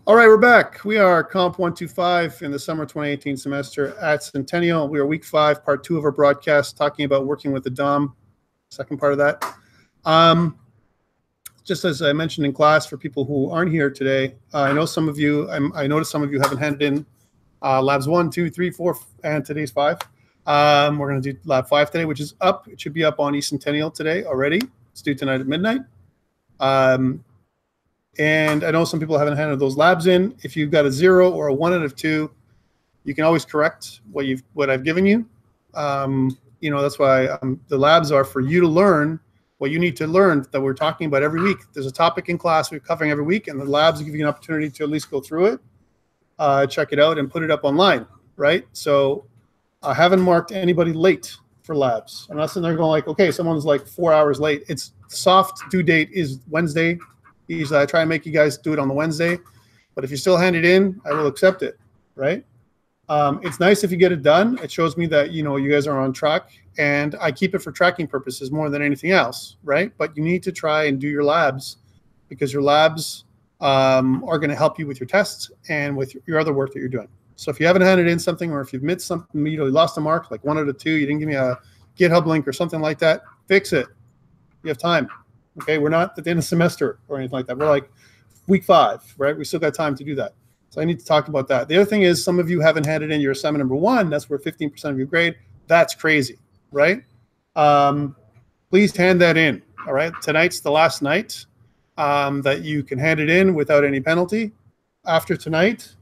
All right, we're back. We are COMP125 in the summer 2018 semester at Centennial. We are week 5, part 2 of our broadcast, talking about working with the DOM, second part of that. Just as I mentioned in class, for people who aren't here today, I know some of you, I noticed some of you haven't handed in labs 1, 2, 3, 4, and today's 5. We're going to do lab 5 today, which is up. It should be up on eCentennial today already. It's due tonight at midnight. And I know some people haven't handed those labs in. If you've got a 0 or a 1 out of 2, you can always correct what I've given you. You know, that's why the labs are for you to learn what you need to learn that we're talking about every week. There's a topic in class we're covering every week, and the labs give you an opportunity to at least go through it, check it out, and put it up online, right? So I haven't marked anybody late for labs. I'm not sitting there going like, okay, someone's like 4 hours late. It's soft due date is Wednesday. Usually I try and make you guys do it on the Wednesday, but if you still hand it in, I will accept it, right? It's nice if you get it done. It shows me that, you know, you guys are on track, and I keep it for tracking purposes more than anything else, right? But you need to try and do your labs, because your labs are going to help you with your tests and with your other work that you're doing. So if you haven't handed in something, or if you've missed something, you know, you lost a mark, like 1 out of 2, you didn't give me a GitHub link or something like that, fix it. You have time. Okay, we're not at the end of the semester or anything like that. We're like week 5, right? We still got time to do that. So I need to talk about that. The other thing is, some of you haven't handed in your assignment number 1. That's where 15% of your grade. That's crazy, right? Please hand that in, all right? Tonight's the last night that you can hand it in without any penalty. After tonight,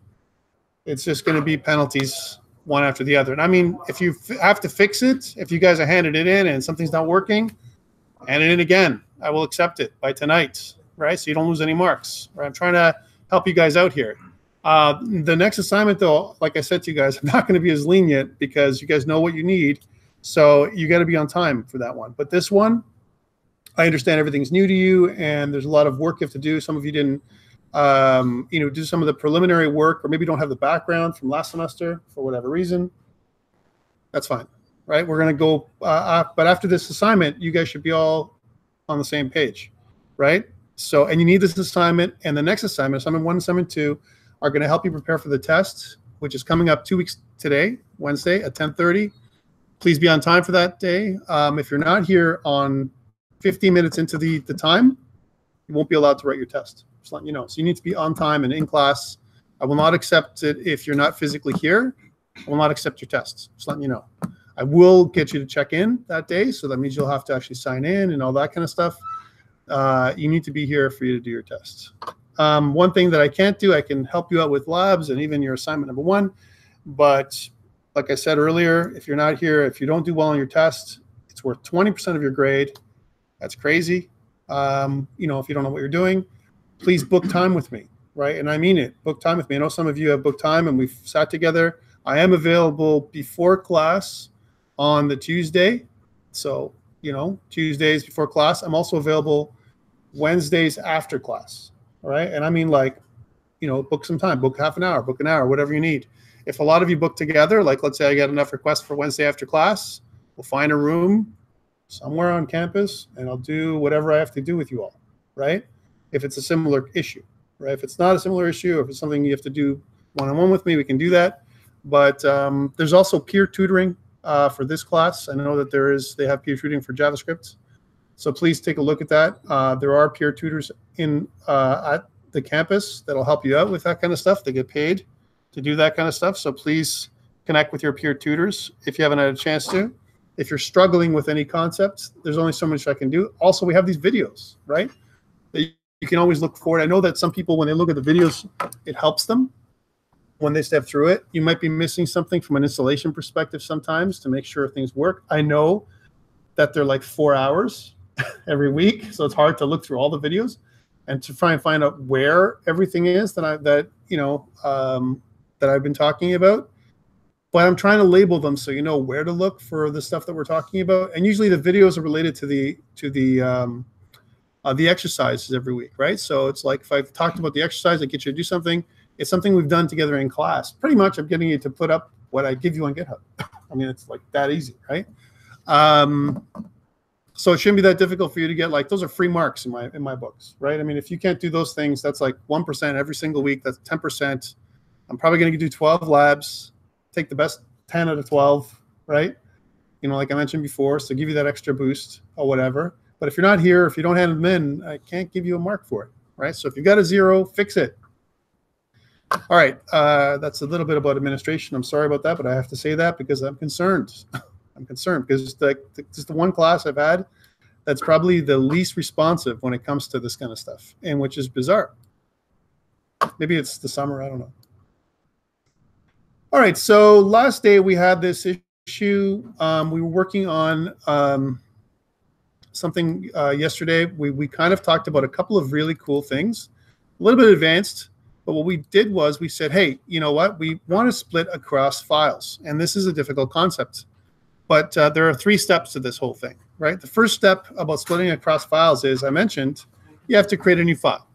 it's just going to be penalties one after the other. And I mean, if you have to fix it, if you guys are handing it in and something's not working, hand it in again. I will accept it by tonight, right? So you don't lose any marks, right? I'm trying to help you guys out here. The next assignment, though, like I said to you guys, I'm not going to be as lenient because you guys know what you need. So you got to be on time for that one. But this one, I understand everything's new to you, and there's a lot of work you have to do. Some of you didn't, you know, do some of the preliminary work, or maybe don't have the background from last semester for whatever reason. That's fine, right? We're going to go, but after this assignment, you guys should be all on the same page, right? So, and you need this assignment and the next assignment, assignment 1 and assignment 2, are going to help you prepare for the test, which is coming up 2 weeks today, Wednesday at 10:30. Please be on time for that day. If you're not here on 15 minutes into the time, you won't be allowed to write your test. Just letting you know. So you need to be on time and in class. I will not accept it if you're not physically here. I will not accept your tests. Just letting you know. I will get you to check in that day, so that means you'll have to actually sign in and all that kind of stuff. You need to be here for you to do your tests. One thing that I can't do, I can help you out with labs and even your assignment number 1, but like I said earlier, if you're not here, if you don't do well on your test, it's worth 20% of your grade. That's crazy. You know, if you don't know what you're doing, please book time with me, right? And I mean it. Book time with me. I know some of you have booked time and we've sat together. I am available before class on the Tuesday. So, you know, Tuesdays before class. I'm also available Wednesdays after class. All right. And I mean, like, you know, book some time, book half an hour, book an hour, whatever you need. If a lot of you book together, like let's say I get enough requests for Wednesday after class, we'll find a room somewhere on campus and I'll do whatever I have to do with you all. Right. If it's a similar issue, right? If it's not a similar issue, or if it's something you have to do one-on-one with me, we can do that. But there's also peer tutoring for this class. I know that they have peer tutoring for JavaScript. So please take a look at that. There are peer tutors at the campus that'll help you out with that kind of stuff. They get paid to do that kind of stuff. So please connect with your peer tutors if you haven't had a chance to. If you're struggling with any concepts, there's only so much I can do. Also, we have these videos, right? That you can always look forward. I know that some people, when they look at the videos, it helps them when they step through it. You might be missing something from an installation perspective sometimes to make sure things work. I know that they're like 4 hours every week, so it's hard to look through all the videos and to try and find out where everything is that I've been talking about. But I'm trying to label them so you know where to look for the stuff that we're talking about. And usually the videos are related to the exercises every week, right? So it's like if I've talked about the exercise, I get you to do something. It's something we've done together in class. Pretty much I'm getting you to put up what I give you on GitHub. I mean, it's like that easy, right? So it shouldn't be that difficult for you to get, like, those are free marks in my books, right? I mean, if you can't do those things, that's like 1% every single week. That's 10%. I'm probably going to do 12 labs, take the best 10 out of 12, right? You know, like I mentioned before, so give you that extra boost or whatever. But if you're not here, if you don't hand them in, I can't give you a mark for it, right? So if you've got a 0, fix it. All right, that's a little bit about administration. I'm sorry about that, but I have to say that because I'm concerned. I'm concerned because just the one class I've had that's probably the least responsive when it comes to this kind of stuff, and which is bizarre. Maybe it's the summer, I don't know. All right, so last day we had this issue. We were working on something yesterday. We kind of talked about a couple of really cool things, a little bit advanced, but what we did was we said, hey, you know what? We want to split across files, and this is a difficult concept. But there are 3 steps to this whole thing, right? The first step about splitting across files is, I mentioned, you have to create a new file,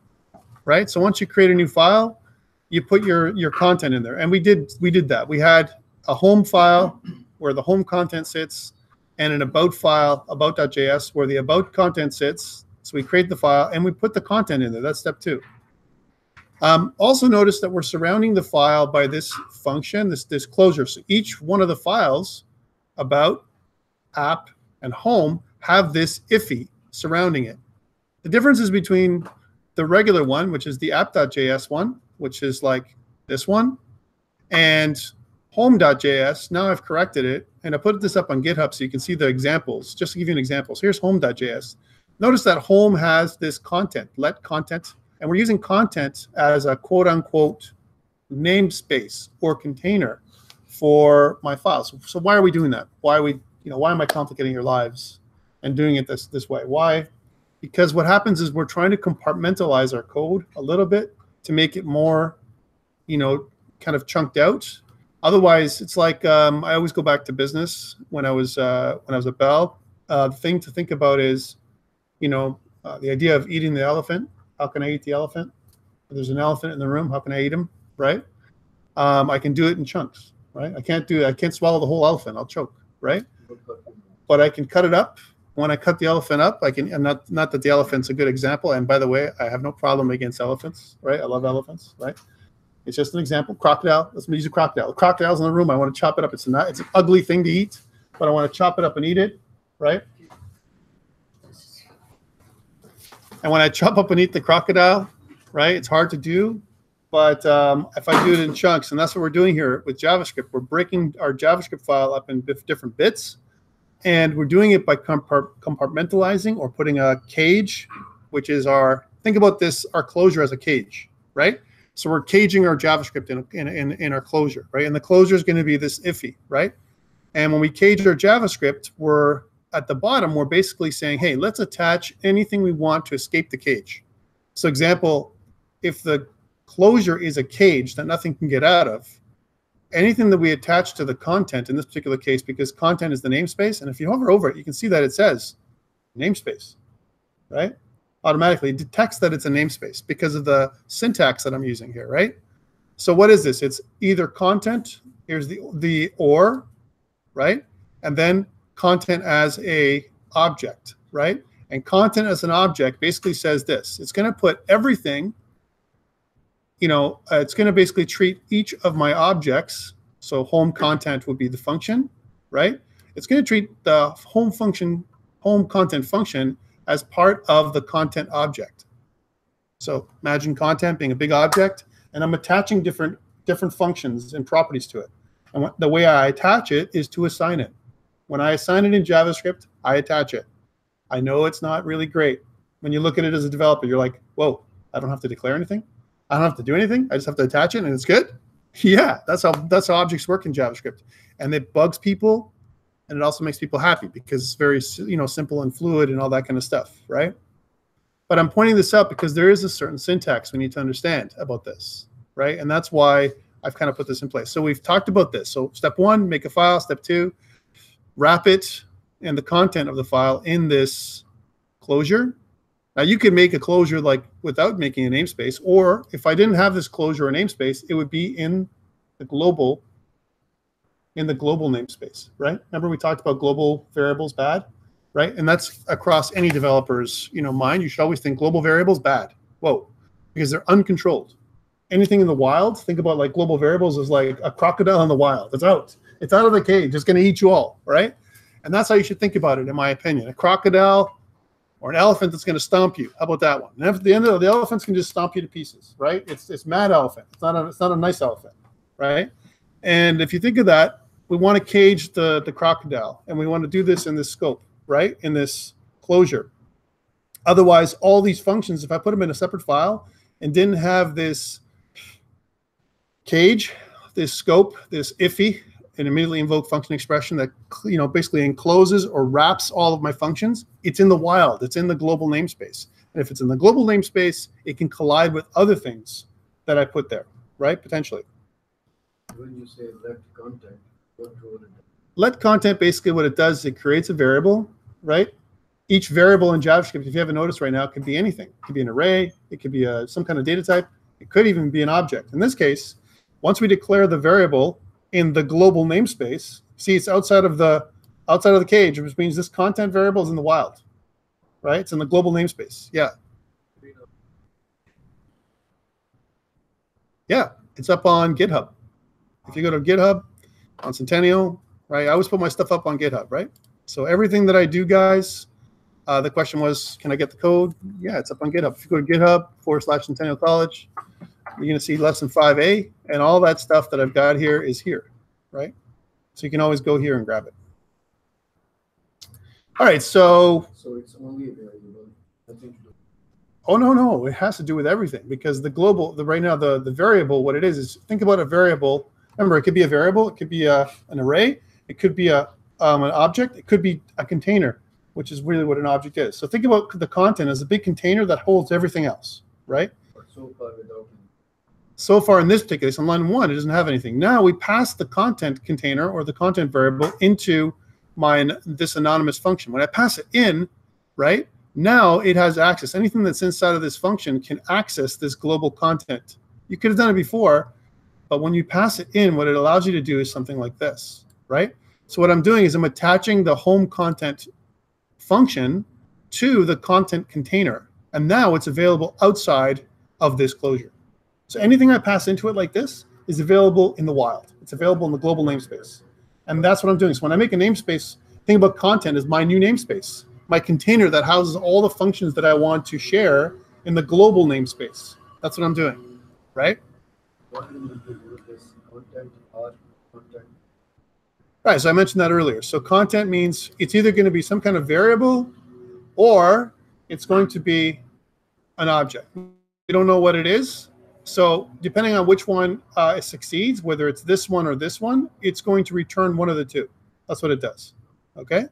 right? So once you create a new file, you put your content in there. And we did that. We had a home file where the home content sits and an about file, about.js, where the about content sits. So we create the file and we put the content in there. That's step 2. Also notice that we're surrounding the file by this function, this closure. So each one of the files, about, app, and home, have this iffy surrounding it. The differences between the regular one, which is the app.js one, which is like this one, and home.js, now I've corrected it, and I put this up on GitHub so you can see the examples. Just to give you an example, so here's home.js. Notice that home has this content, let content, and we're using content as a quote-unquote namespace or container for my files. So why are we doing that? Why am I complicating your lives and doing it this way? Why? Because what happens is we're trying to compartmentalize our code a little bit to make it more, kind of chunked out. Otherwise, it's like I always go back to business when I was at Bell. The thing to think about is, the idea of eating the elephant. How can I eat the elephant? If there's an elephant in the room, how can I eat him? Right? I can do it in chunks. Right? I can't swallow the whole elephant. I'll choke. Right? But I can cut it up. When I cut the elephant up, I can. And not that the elephant's a good example. And by the way, I have no problem against elephants. Right? I love elephants. Right? It's just an example. Crocodile. Let's use a crocodile. The crocodile's in the room. I want to chop it up. It's an ugly thing to eat, but I want to chop it up and eat it. Right? And when I chop up and eat the crocodile, right, it's hard to do. But if I do it in chunks, and that's what we're doing here with JavaScript, we're breaking our JavaScript file up in different bits, and we're doing it by compartmentalizing or putting a cage, which is think about this, our closure as a cage, right? So we're caging our JavaScript in our closure, right? And the closure is going to be this iffy, right? And when we cage our JavaScript, we're at the bottom, we're basically saying, hey, let's attach anything we want to escape the cage. So example, if the closure is a cage that nothing can get out of, anything that we attach to the content in this particular case, because content is the namespace, and if you hover over it, you can see that it says namespace, right? Automatically, it detects that it's a namespace because of the syntax that I'm using here, right? So what is this? It's either content, here's the or, right? And then content as a object, right? And content as an object basically says this. It's going to put everything, it's going to basically treat each of my objects. So home content would be the function, right? It's going to treat the home content function as part of the content object. So imagine content being a big object, and I'm attaching different functions and properties to it. And the way I attach it is to assign it. When I assign it in JavaScript, I attach it. I know it's not really great. When you look at it as a developer, you're like, whoa, I don't have to declare anything. I don't have to do anything. I just have to attach it, and it's good. Yeah, that's how objects work in JavaScript, and it bugs people, and it also makes people happy because it's very simple and fluid and all that kind of stuff, right? But I'm pointing this out because there is a certain syntax we need to understand about this, right? And that's why I've kind of put this in place. So we've talked about this. So step 1, make a file. Step 2, wrap it and the content of the file in this closure. Now you could make a closure like without making a namespace, or if I didn't have this closure or namespace, it would be in the global namespace, right? Remember we talked about global variables bad, right? And that's across any developer's mind. You should always think global variables bad. Whoa, because they're uncontrolled. Anything in the wild, think about like global variables is like a crocodile in the wild. It's out. It's out of the cage. It's going to eat you all, right? And that's how you should think about it, in my opinion. A crocodile or an elephant that's going to stomp you. How about that one? And at the end of the elephants can just stomp you to pieces, right? It's mad elephant. It's not a nice elephant, right? And if you think of that, we want to cage the crocodile, and we want to do this in this scope, right? In this closure. Otherwise, all these functions, if I put them in a separate file and didn't have this cage, this scope, this iffy, an immediately invoked function expression that basically encloses or wraps all of my functions, it's in the wild. It's in the global namespace. And if it's in the global namespace, it can collide with other things that I put there, right? Potentially. When you say let content, what role it does? Let content, basically what it does is it creates a variable, right? Each variable in JavaScript, if you haven't noticed right now, it could be anything. It could be an array. It could be some kind of data type. It could even be an object. In this case, once we declare the variable in the global namespace, see, it's outside of the cage, which means this content variable is in the wild, right? It's in the global namespace. Yeah. Yeah, it's up on GitHub. If you go to GitHub on Centennial, right? I always put my stuff up on GitHub, right? So everything that I do, guys, the question was, can I get the code? Yeah, it's up on GitHub. If you go to GitHub/Centennial College, you're going to see lesson 5A, and all that stuff that I've got here is here, right? So you can always go here and grab it. All right, so it's only available. Nothing to do. Oh, no, it has to do with everything, because the global, right now, the variable, what it is think about a variable. Remember, it could be a variable, it could be an array, it could be an object, it could be a container, which is really what an object is. So think about the content as a big container that holds everything else, right? But so far without. So far in this particular case, on line 1, it doesn't have anything. Now we pass the content container or the content variable into this anonymous function. When I pass it in, right, now it has access. Anything that's inside of this function can access this global content. You could have done it before, but when you pass it in, what it allows you to do is something like this, right? So what I'm doing is I'm attaching the home content function to the content container, and now it's available outside of this closure. So anything I pass into it like this is available in the wild. It's available in the global namespace. And that's what I'm doing. So when I make a namespace, think about content as my new namespace, my container that houses all the functions that I want to share in the global namespace. That's what I'm doing, right? What do you do with this content or content? Right, so I mentioned that earlier. So content means it's either going to be some kind of variable or it's going to be an object. We don't know what it is. So depending on which one it succeeds, whether it's this one or this one, it's going to return one of the two. That's what it does, okay?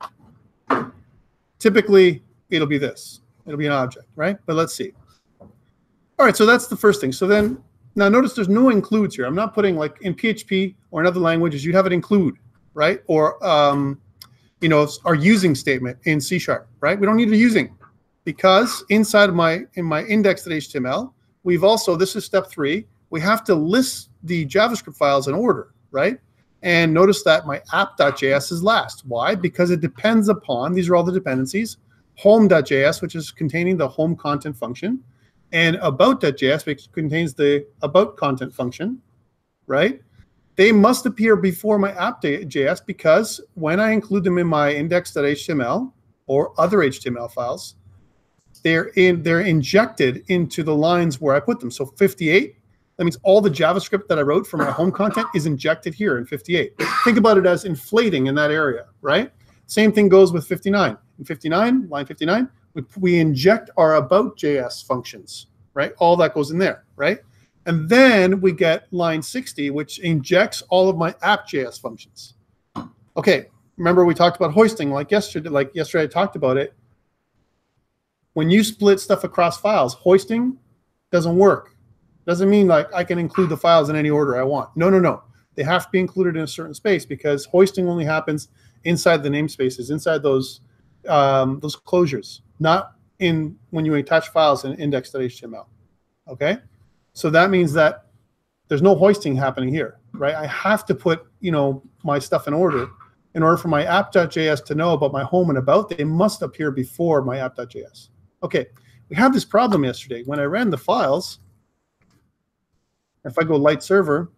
Typically, it'll be this. It'll be an object, right? But let's see. All right, so that's the first thing. So then, now notice there's no includes here. I'm not putting, like in PHP or in other languages, you'd have it include, right? Or, our using statement in C#, right? We don't need a using, because inside of my index.html, we've also, this is step 3, we have to list the JavaScript files in order, right? And notice that my app.js is last. Why? Because it depends upon, these are all the dependencies, home.js, which is containing the home content function, and about.js, which contains the about content function, right? They must appear before my app.js, because when I include them in my index.html or other HTML files, they're injected into the lines where I put them. So 58, that means all the JavaScript that I wrote for my home content is injected here in 58. Think about it as inflating in that area, right? Same thing goes with 59. In 59, line 59, we inject our about.js functions, right? All that goes in there, right? And then we get line 60, which injects all of my app.js functions. Okay, remember we talked about hoisting like yesterday I talked about it. When you split stuff across files, hoisting doesn't work. Doesn't mean like I can include the files in any order I want. No. They have to be included in a certain space, because hoisting only happens inside the namespaces, inside those closures, not in when you attach files in index.html. Okay, so that means that there's no hoisting happening here, right? I have to put my stuff in order in order for my app.js to know about my home and about, they must appear before my app.js. Okay, we had this problem yesterday. When I ran the files, if I go light server,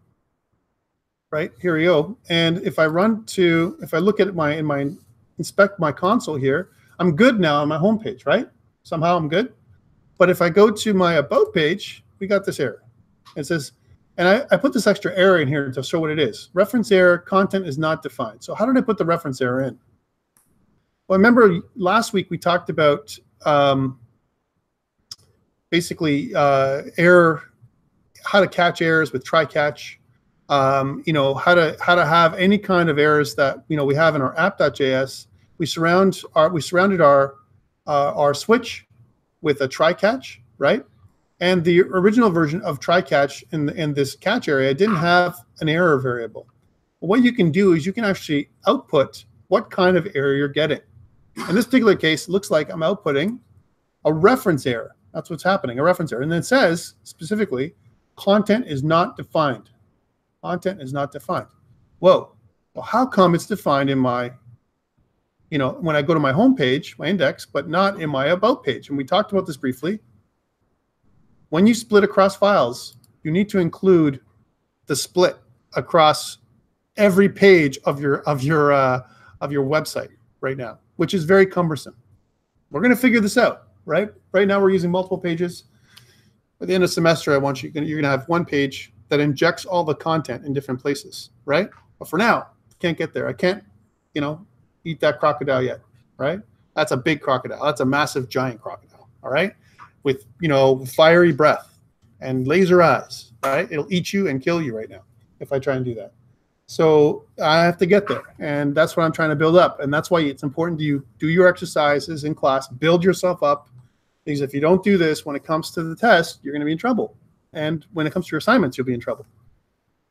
right, here we go. And if I look at inspect my console here, I'm good now on my home page, right? Somehow I'm good. But if I go to my about page, we got this error. It says, and I put this extra error in here to show what it is. Reference error, content is not defined. So how did I put the reference error in? Well, remember last week we talked about basically error, how to catch errors with try-catch, you know, how to have any kind of errors that, you know, we have in our app.js. We surrounded our switch with a try-catch, right? And the original version of try-catch in this catch area didn't have an error variable. What you can do is you can actually output what kind of error you're getting. In this particular case, it looks like I'm outputting a reference error. That's what's happening, a reference error. And then it says specifically, content is not defined. Content is not defined. Whoa. Well, how come it's defined in my, you know, when I go to my home page, my index, but not in my about page? And we talked about this briefly. When you split across files, you need to include the split across every page of your website right now, which is very cumbersome. We're going to figure this out, right? Right now we're using multiple pages. At the end of the semester, you're going to have one page that injects all the content in different places, right? But for now, can't get there. I can't, you know, eat that crocodile yet, right? That's a big crocodile. That's a massive, giant crocodile, all right? With, you know, fiery breath and laser eyes, right? It'll eat you and kill you right now if I try and do that. So I have to get there, and that's what I'm trying to build up. And that's why it's important you do your exercises in class, build yourself up, because if you don't do this, when it comes to the test, you're going to be in trouble. And when it comes to your assignments, you'll be in trouble.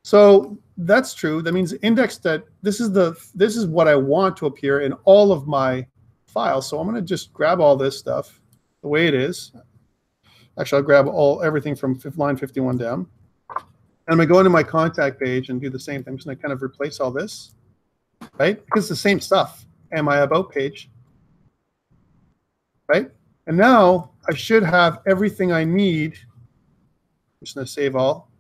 So that's true. That means index that this is what I want to appear in all of my files. So I'm going to just grab all this stuff the way it is. Actually, I'll grab everything from line 51 down. And I'm going to go into my contact page and do the same thing. I'm just going to kind of replace all this, right? Because it's the same stuff. And my about page, right? And now I should have everything I need. I'm just going to save all.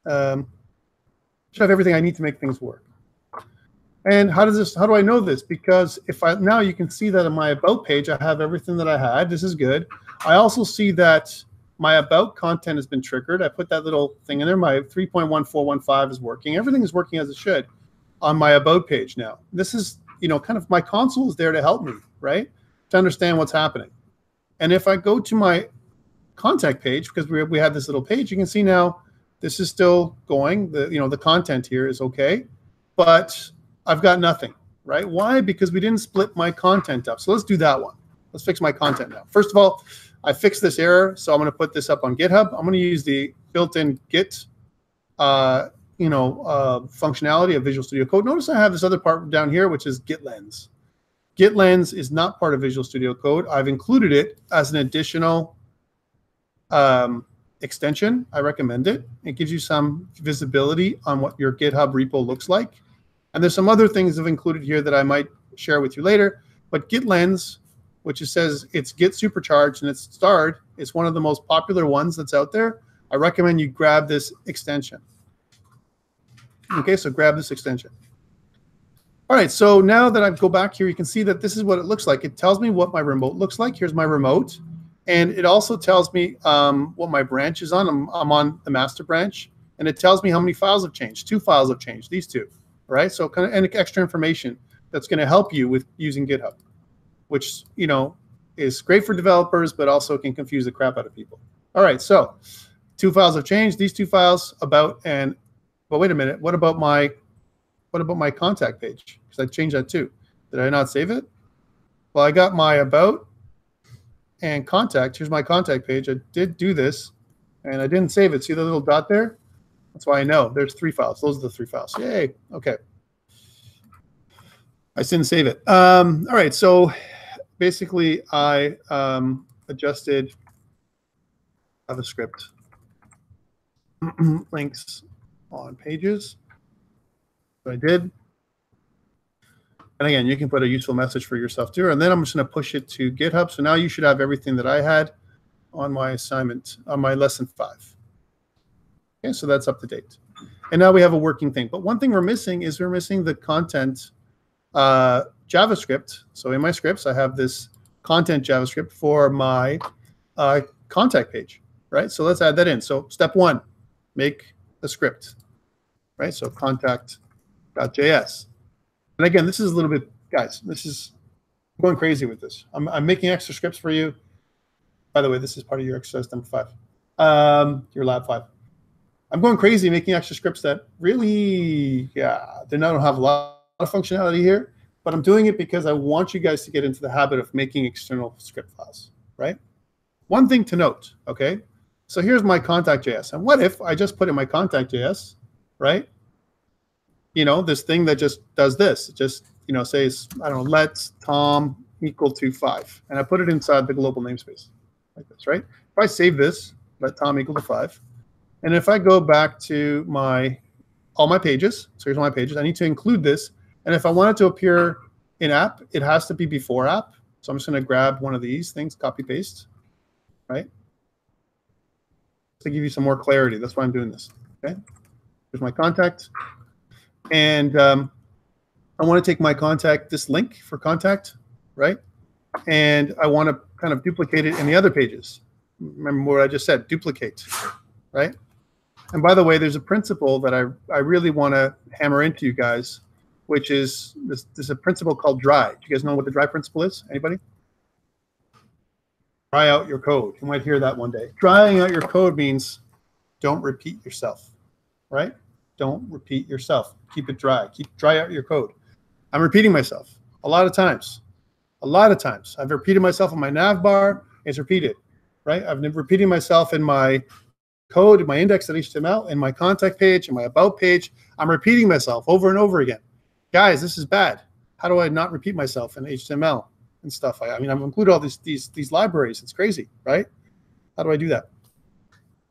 Should have everything I need to make things work. And how do I know this? Because now you can see that in my about page, I have everything that I had. This is good. I also see that my about content has been triggered. I put that little thing in there. My 3.1415 is working. Everything is working as it should on my about page now. This is, you know, kind of my console is there to help me, right? To understand what's happening. And if I go to my contact page, because we had this little page, you can see now this is still going. The content here is okay, but I've got nothing, right? Why? Because we didn't split my content up. So let's do that one. Let's fix my content now. First of all, I fixed this error, so I'm going to put this up on GitHub. I'm going to use the built-in Git, functionality of Visual Studio Code. Notice I have this other part down here, which is Git Lens. Git Lens is not part of Visual Studio Code. I've included it as an additional extension. I recommend it. It gives you some visibility on what your GitHub repo looks like. And there's some other things I've included here that I might share with you later. But Git Lens, which it says it's Git supercharged and it's starred, it's one of the most popular ones that's out there. I recommend you grab this extension. Okay, so grab this extension. All right, so now that I go back here, you can see that this is what it looks like. It tells me what my remote looks like. Here's my remote. And it also tells me what my branch is on. I'm on the master branch. And it tells me how many files have changed. 2 files have changed, these 2. All right, so kind of and extra information that's going to help you with using GitHub, which, you know, is great for developers, but also can confuse the crap out of people. All right, so 2 files have changed. These 2 files but wait a minute. What about my contact page? Because I changed that too. Did I not save it? Well, I got my about and contact. Here's my contact page. I did do this, and I didn't save it. See the little dot there? That's why I know. There's 3 files. Those are the 3 files. Yay. Okay. I didn't save it. All right. So basically, I adjusted JavaScript links on pages. So I did. And again, you can put a useful message for yourself too. And then I'm just going to push it to GitHub. So now you should have everything that I had on my assignment, on my lesson 5. Okay, so that's up to date. And now we have a working thing. But one thing we're missing is we're missing the content JavaScript. So in my scripts, I have this content JavaScript for my contact page, right? So let's add that in. So step 1, make a script, right? So contact.js. And again, this is a little bit, guys, this is going crazy with this. I'm making extra scripts for you. By the way, this is part of your exercise number 5, your lab 5. I'm going crazy making extra scripts that really, yeah, they don't have a lot of functionality here, but I'm doing it because I want you guys to get into the habit of making external script files, right? One thing to note, okay? So here's my contact.js. And what if I just put in my contact.js, right? You know, this thing that just does this. It just, you know, says, I don't know, let Tom equal to 5. And I put it inside the global namespace like this, right? If I save this, let Tom equal to 5. And if I go back to all my pages, so here's all my pages, I need to include this. And if I want it to appear in app, it has to be before app. So I'm just going to grab one of these things, copy paste, right? To give you some more clarity. That's why I'm doing this. Okay. Here's my contact. And I want to take my contact, this link for contact, right? And I want to kind of duplicate it in the other pages. Remember what I just said, duplicate, right? And by the way, there's a principle that I really want to hammer into you guys, which is there's a principle called dry. Do you guys know what the dry principle is? Anybody? Dry out your code. You might hear that one day. Drying out your code means don't repeat yourself, right? Don't repeat yourself. Keep it dry. Dry out your code. I'm repeating myself a lot of times. A lot of times. I've repeated myself in my nav bar. It's repeated, right? I've been repeating myself in my code, in my index.html, in my contact page, in my about page. I'm repeating myself over and over again. Guys, this is bad. How do I not repeat myself in HTML and stuff? I mean, I've included all these libraries. It's crazy, right? How do I do that?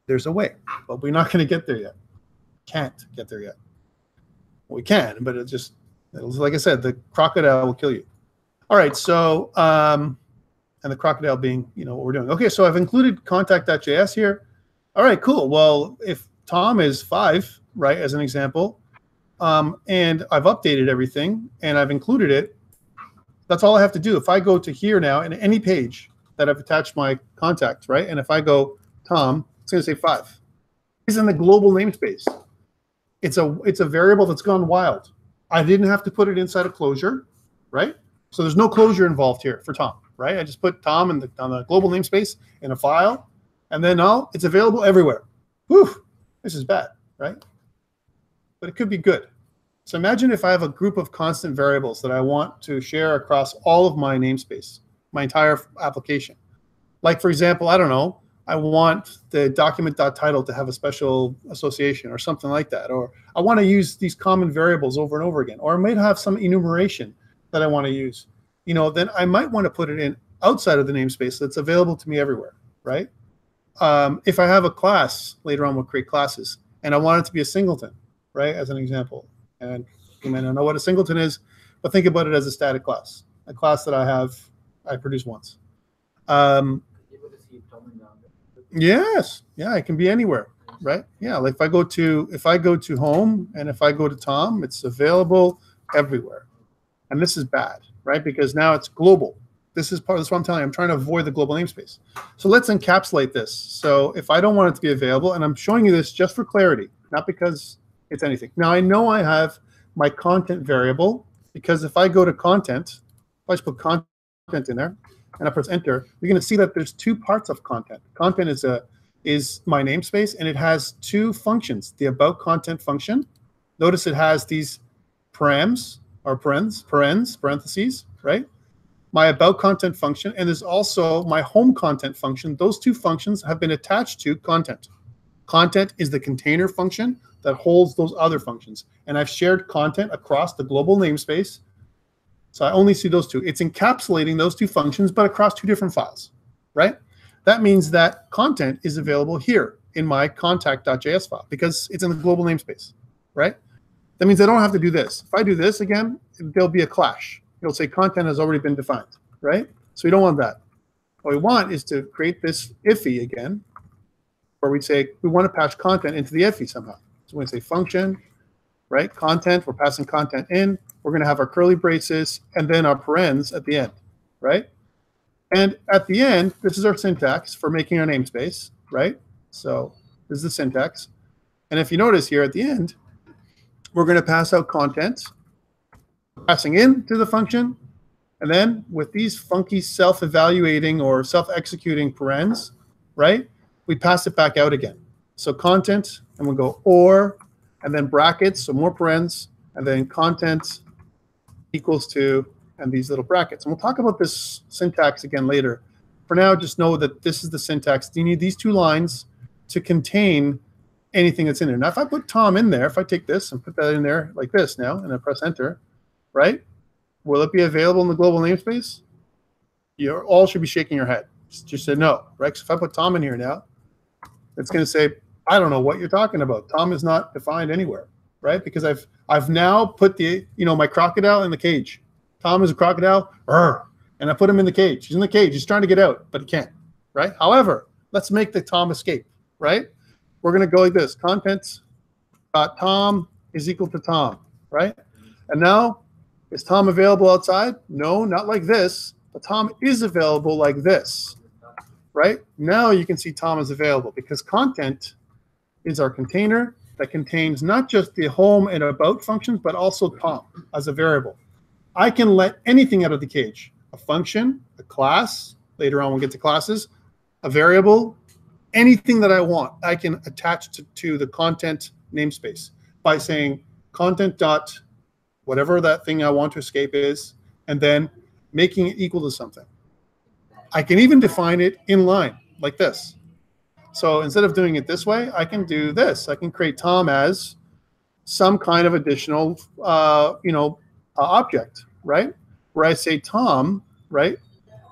There's a way, but we're not going to get there yet. Can't get there yet. We can, but it'll like I said, the crocodile will kill you. All right, so and the crocodile being, you know, what we're doing. Okay, so I've included contact.js here. All right, cool. Well, if Tom is 5, right, as an example, and I've updated everything and I've included it, that's all I have to do. If I go to here now in any page that I've attached my contact, right, and if I go Tom, it's going to say 5. It's in the global namespace. It's a variable that's gone wild. I didn't have to put it inside a closure, right? So there's no closure involved here for Tom, right? I just put Tom on the global namespace in a file, and then now it's available everywhere. Whew, this is bad, right? But it could be good. So imagine if I have a group of constant variables that I want to share across all of my namespace, my entire application. Like, for example, I don't know, I want the document.title to have a special association or something like that. Or I want to use these common variables over and over again. Or I might have some enumeration that I want to use. You know, then I might want to put it in outside of the namespace that's available to me everywhere, right? If I have a class, later on we'll create classes, and I want it to be a singleton, right, as an example. And you may not know what a singleton is, but think about it as a static class, a class that I produce once. Yes, yeah, it can be anywhere, right? Yeah, like if I go to home and if I go to Tom, it's available everywhere. And this is bad, right? Because now it's global. This is what I'm telling you. I'm trying to avoid the global namespace. So let's encapsulate this. So if I don't want it to be available, and I'm showing you this just for clarity, not because it's anything. Now I know I have my content variable, because if I go to content, if I just put content in there and I press enter, you're going to see that there's 2 parts of content. Content is my namespace, and it has 2 functions. The about content function. Notice it has these params or parentheses, right? My about content function, and there's also my home content function. Those 2 functions have been attached to content. Content is the container function that holds those other functions. And I've shared content across the global namespace. So I only see those 2. It's encapsulating those 2 functions, but across 2 different files, right? That means that content is available here in my contact.js file because it's in the global namespace, right? That means I don't have to do this. If I do this again, there'll be a clash. It'll say content has already been defined, right? So we don't want that. What we want is to create this IFI again, where we say we want to pass content into the IFI somehow. So we're going to say function, right? Content, we're passing content in. We're going to have our curly braces and then our parens at the end, right? And at the end, this is our syntax for making our namespace, right? So this is the syntax. And if you notice here at the end, we're going to pass out content, passing in to the function, and then with these funky self-evaluating or self-executing parens, right, we pass it back out again. So content, and we'll go or, and then brackets, so more parens, and then content equals to, and these little brackets. And we'll talk about this syntax again later. For now, just know that this is the syntax. You need these two lines to contain anything that's in there. Now, if I put Tom in there, if I take this and put that in there like this now, and I press enter, right? Will it be available in the global namespace? You all should be shaking your head. Just say no, right? So if I put Tom in here now, it's going to say, I don't know what you're talking about. Tom is not defined anywhere, right? Because I've now put the, my crocodile in the cage. Tom is a crocodile, and I put him in the cage. He's in the cage. He's trying to get out, but he can't, right? However, let's make the Tom escape, right? We're going to go like this. Content.Tom is equal to Tom, right? And now, is Tom available outside? No, not like this. But Tom is available like this, right? Now you can see Tom is available because content is our container that contains not just the home and about functions, but also Tom as a variable. I can let anything out of the cage. A function, a class, later on we'll get to classes, a variable, anything that I want, I can attach to the content namespace by saying content dot whatever that thing I want to escape is, and then making it equal to something. I can even define it in line like this. So instead of doing it this way, I can do this. I can create Tom as some kind of additional, object, right? Where I say Tom, right,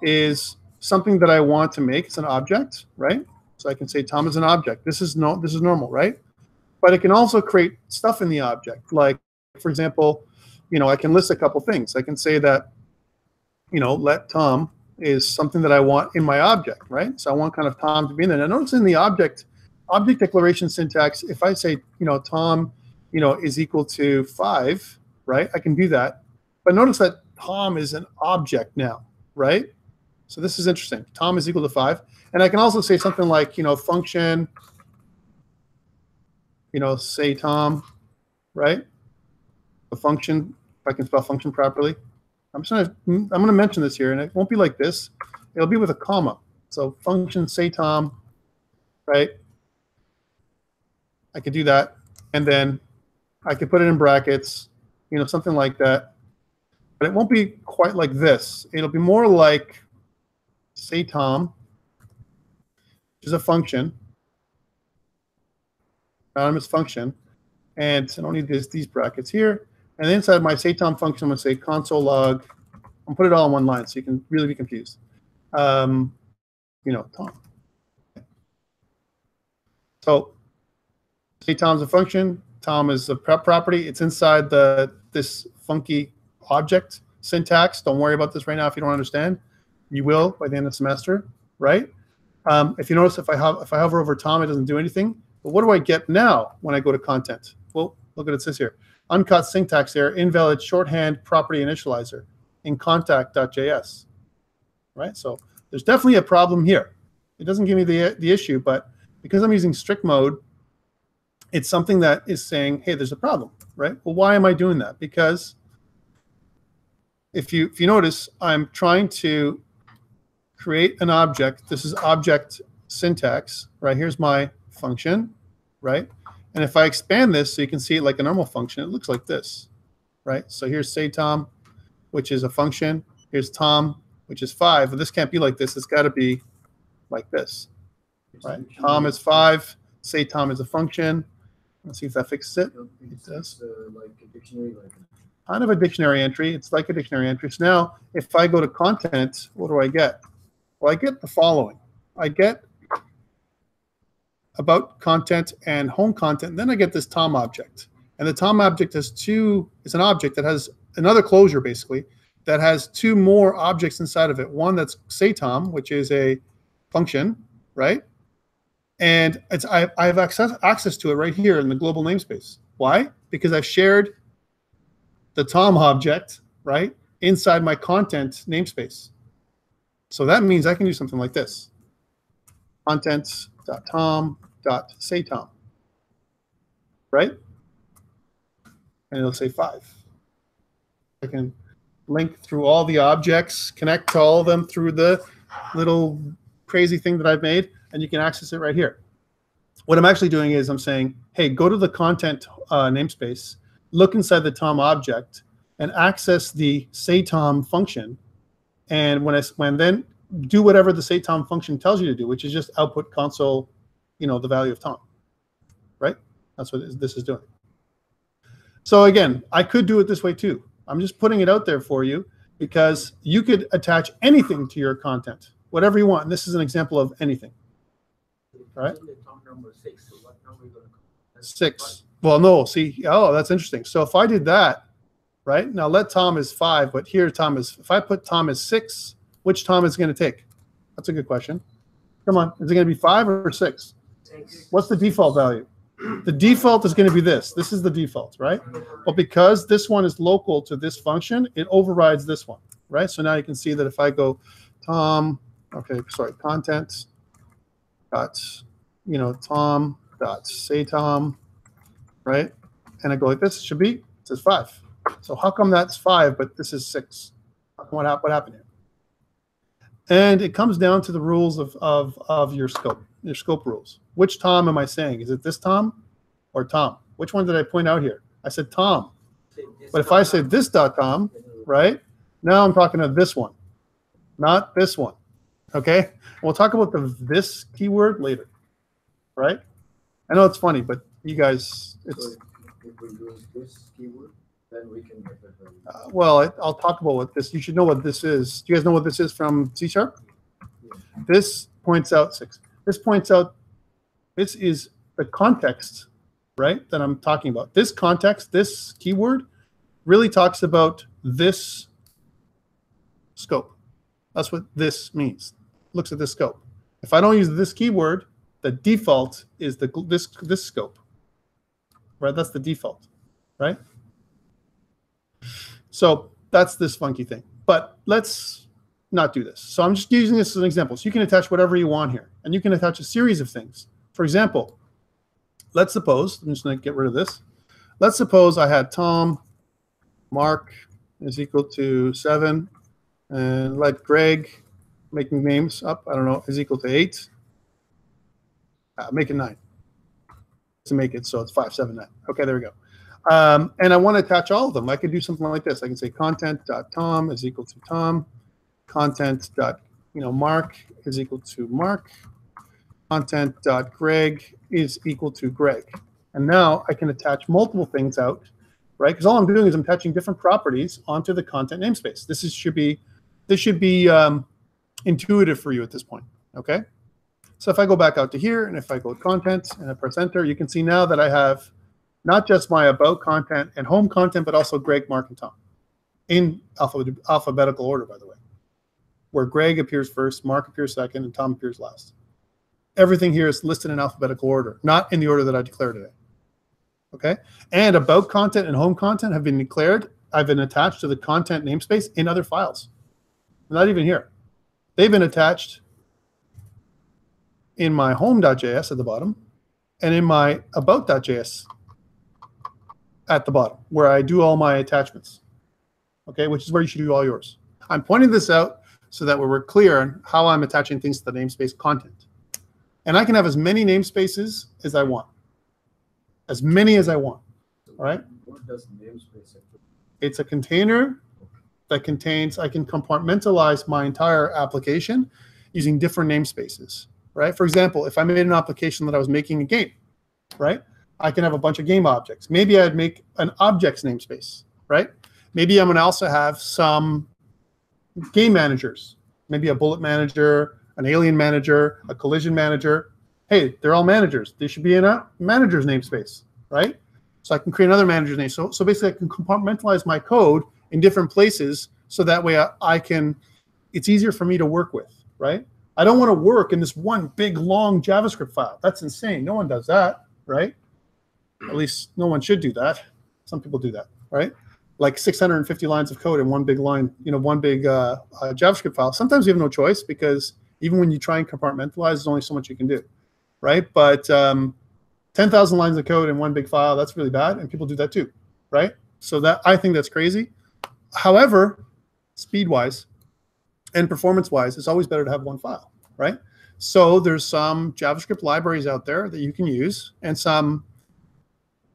is something that I want to make. It's an object, right? So I can say Tom is an object. This is normal, right? But it can also create stuff in the object. Like, for example, I can list a couple things. I can say that, let Tom is something that I want in my object, right? So I want kind of Tom to be in there. Now notice in the object declaration syntax, if I say, Tom, is equal to 5, right? I can do that. But notice that Tom is an object now, right? So this is interesting. Tom is equal to 5. And I can also say something like, function, say Tom, right? A function, if I can spell function properly. I'm going to mention this here, and it won't be like this. It'll be with a comma. So function say Tom, right? I could do that, and then I could put it in brackets, something like that. But it won't be quite like this. It'll be more like say Tom, which is a function, anonymous function, and I don't need these brackets here. And then inside my say Tom function, I'm going to say console log. I'm put it all in one line so you can really be confused. Tom. So say Tom's a function. Tom is a property. It's inside this funky object syntax. Don't worry about this right now if you don't understand. You will by the end of the semester, right? If you notice, if I hover over Tom, it doesn't do anything. But what do I get now when I go to content? Well, look what it says here. Uncut syntax error, invalid shorthand property initializer in contact.js, right? So there's definitely a problem here. It doesn't give me the issue, but because I'm using strict mode, it's something that is saying, hey, there's a problem, right? Well, why am I doing that? Because if you notice, I'm trying to create an object. This is object syntax, right? Here's my function, right? And if I expand this so you can see it like a normal function, it looks like this, right? So here's say Tom, which is a function. Here's Tom, which is 5. But this can't be like this. It's got to be like this, right? Tom is 5. Say Tom is a function. Let's see if that fixes it. It does. Like a dictionary, kind of a dictionary entry. It's like a dictionary entry. So now, if I go to content, what do I get? Well, I get the following. I get about content and home content, and then I get this Tom object. And the Tom object has two, it's an object that has another closure basically, that has two more objects inside of it. One that's say Tom, which is a function, right? And I have access to it right here in the global namespace. Why? Because I've shared the Tom object, right, inside my content namespace. So that means I can do something like this. Content.tom.sayTom, right? And it'll say 5. I can link through all the objects, connect to all of them through the little crazy thing that I've made, and you can access it right here. What I'm actually doing is I'm saying, hey, go to the content namespace, look inside the Tom object, and access the sayTom function. And when then do whatever the sayTom function tells you to do, which is just output console, the value of Tom, right? That's what this is doing. So again, I could do it this way too. I'm just putting it out there for you because you could attach anything to your content, whatever you want. And this is an example of anything, right? 6. Well, no, see, oh, that's interesting. So if I did that, right? Now let Tom is 5, but here Tom is, if I put Tom as 6, which Tom is going to take? That's a good question. Come on, is it going to be 5 or 6? 6. What's the default value? The default is going to be this. This is the default, right? But because this one is local to this function, it overrides this one, right? So now you can see that if I go Tom, okay, sorry, content dot, Tom dot sayTom, right? And I go like this, it should be, it says 5. So how come that's 5, but this is 6? What happened here? And it comes down to the rules of your scope rules. Which Tom am I saying? Is it this Tom or Tom? Which one did I point out here? I said Tom. But if I say this dot Tom, right? Now I'm talking about this one, not this one. Okay? We'll talk about this keyword later, right? I know it's funny, but you guys, it's. So if we use this keyword, then we can get that value. Well, I'll talk about what this. You should know what this is. Do you guys know what this is from C#? Yeah. This points out 6. This points out. This is the context, right, that I'm talking about. This context, this keyword, really talks about this scope. That's what this means. Looks at this scope. If I don't use this keyword, the default is this scope, right? That's the default, right? So that's this funky thing. But let's not do this. So I'm just using this as an example. So you can attach whatever you want here, and you can attach a series of things. For example, let's suppose, I'm just going to get rid of this. Let's suppose I had Tom, Mark is equal to 7, and let Greg, making names up, I don't know, is equal to 8. Make it 9 to make it so it's 5, 7, 9. Okay, there we go. And I want to attach all of them. I could do something like this. I can say content.tom is equal to Tom, content.mark is equal to Mark, content.greg is equal to Greg. And now I can attach multiple things out, right? Because all I'm doing is I'm attaching different properties onto the content namespace. This should be intuitive for you at this point, okay? So if I go back out to here, and if I go to content and I press enter, you can see now that I have not just my about content and home content, but also Greg, Mark, and Tom in alphabetical order, by the way, where Greg appears first, Mark appears second, and Tom appears last. Everything here is listed in alphabetical order, not in the order that I declared today. Okay? And about content and home content have been declared. I've been attached to the content namespace in other files. Not even here. They've been attached in my home.js at the bottom and in my about.js at the bottom, where I do all my attachments. Okay? Which is where you should do all yours. I'm pointing this out so that we're clear on how I'm attaching things to the namespace content. And I can have as many namespaces as I want. As many as I want. All right? What does namespace have to do? It's a container that contains, I can compartmentalize my entire application using different namespaces. Right? For example, if I made an application that I was making a game, right? I can have a bunch of game objects. Maybe I'd make an objects namespace, right? Maybe I'm going to also have some game managers. Maybe a bullet manager, an alien manager, a collision manager. Hey, they're all managers. They should be in a manager's namespace, right? So I can create another manager name. So basically I can compartmentalize my code in different places so that way I can, it's easier for me to work with, right? I don't want to work in this one big, long JavaScript file. That's insane. No one does that, right? At least no one should do that. Some people do that, right? Like 650 lines of code in one big line, one big JavaScript file. Sometimes you have no choice because even when you try and compartmentalize, there's only so much you can do, right? But 10,000 lines of code in one big file, that's really bad, and people do that too, right? So that I think that's crazy. However, speed-wise and performance-wise, it's always better to have one file, right? So there's some JavaScript libraries out there that you can use and some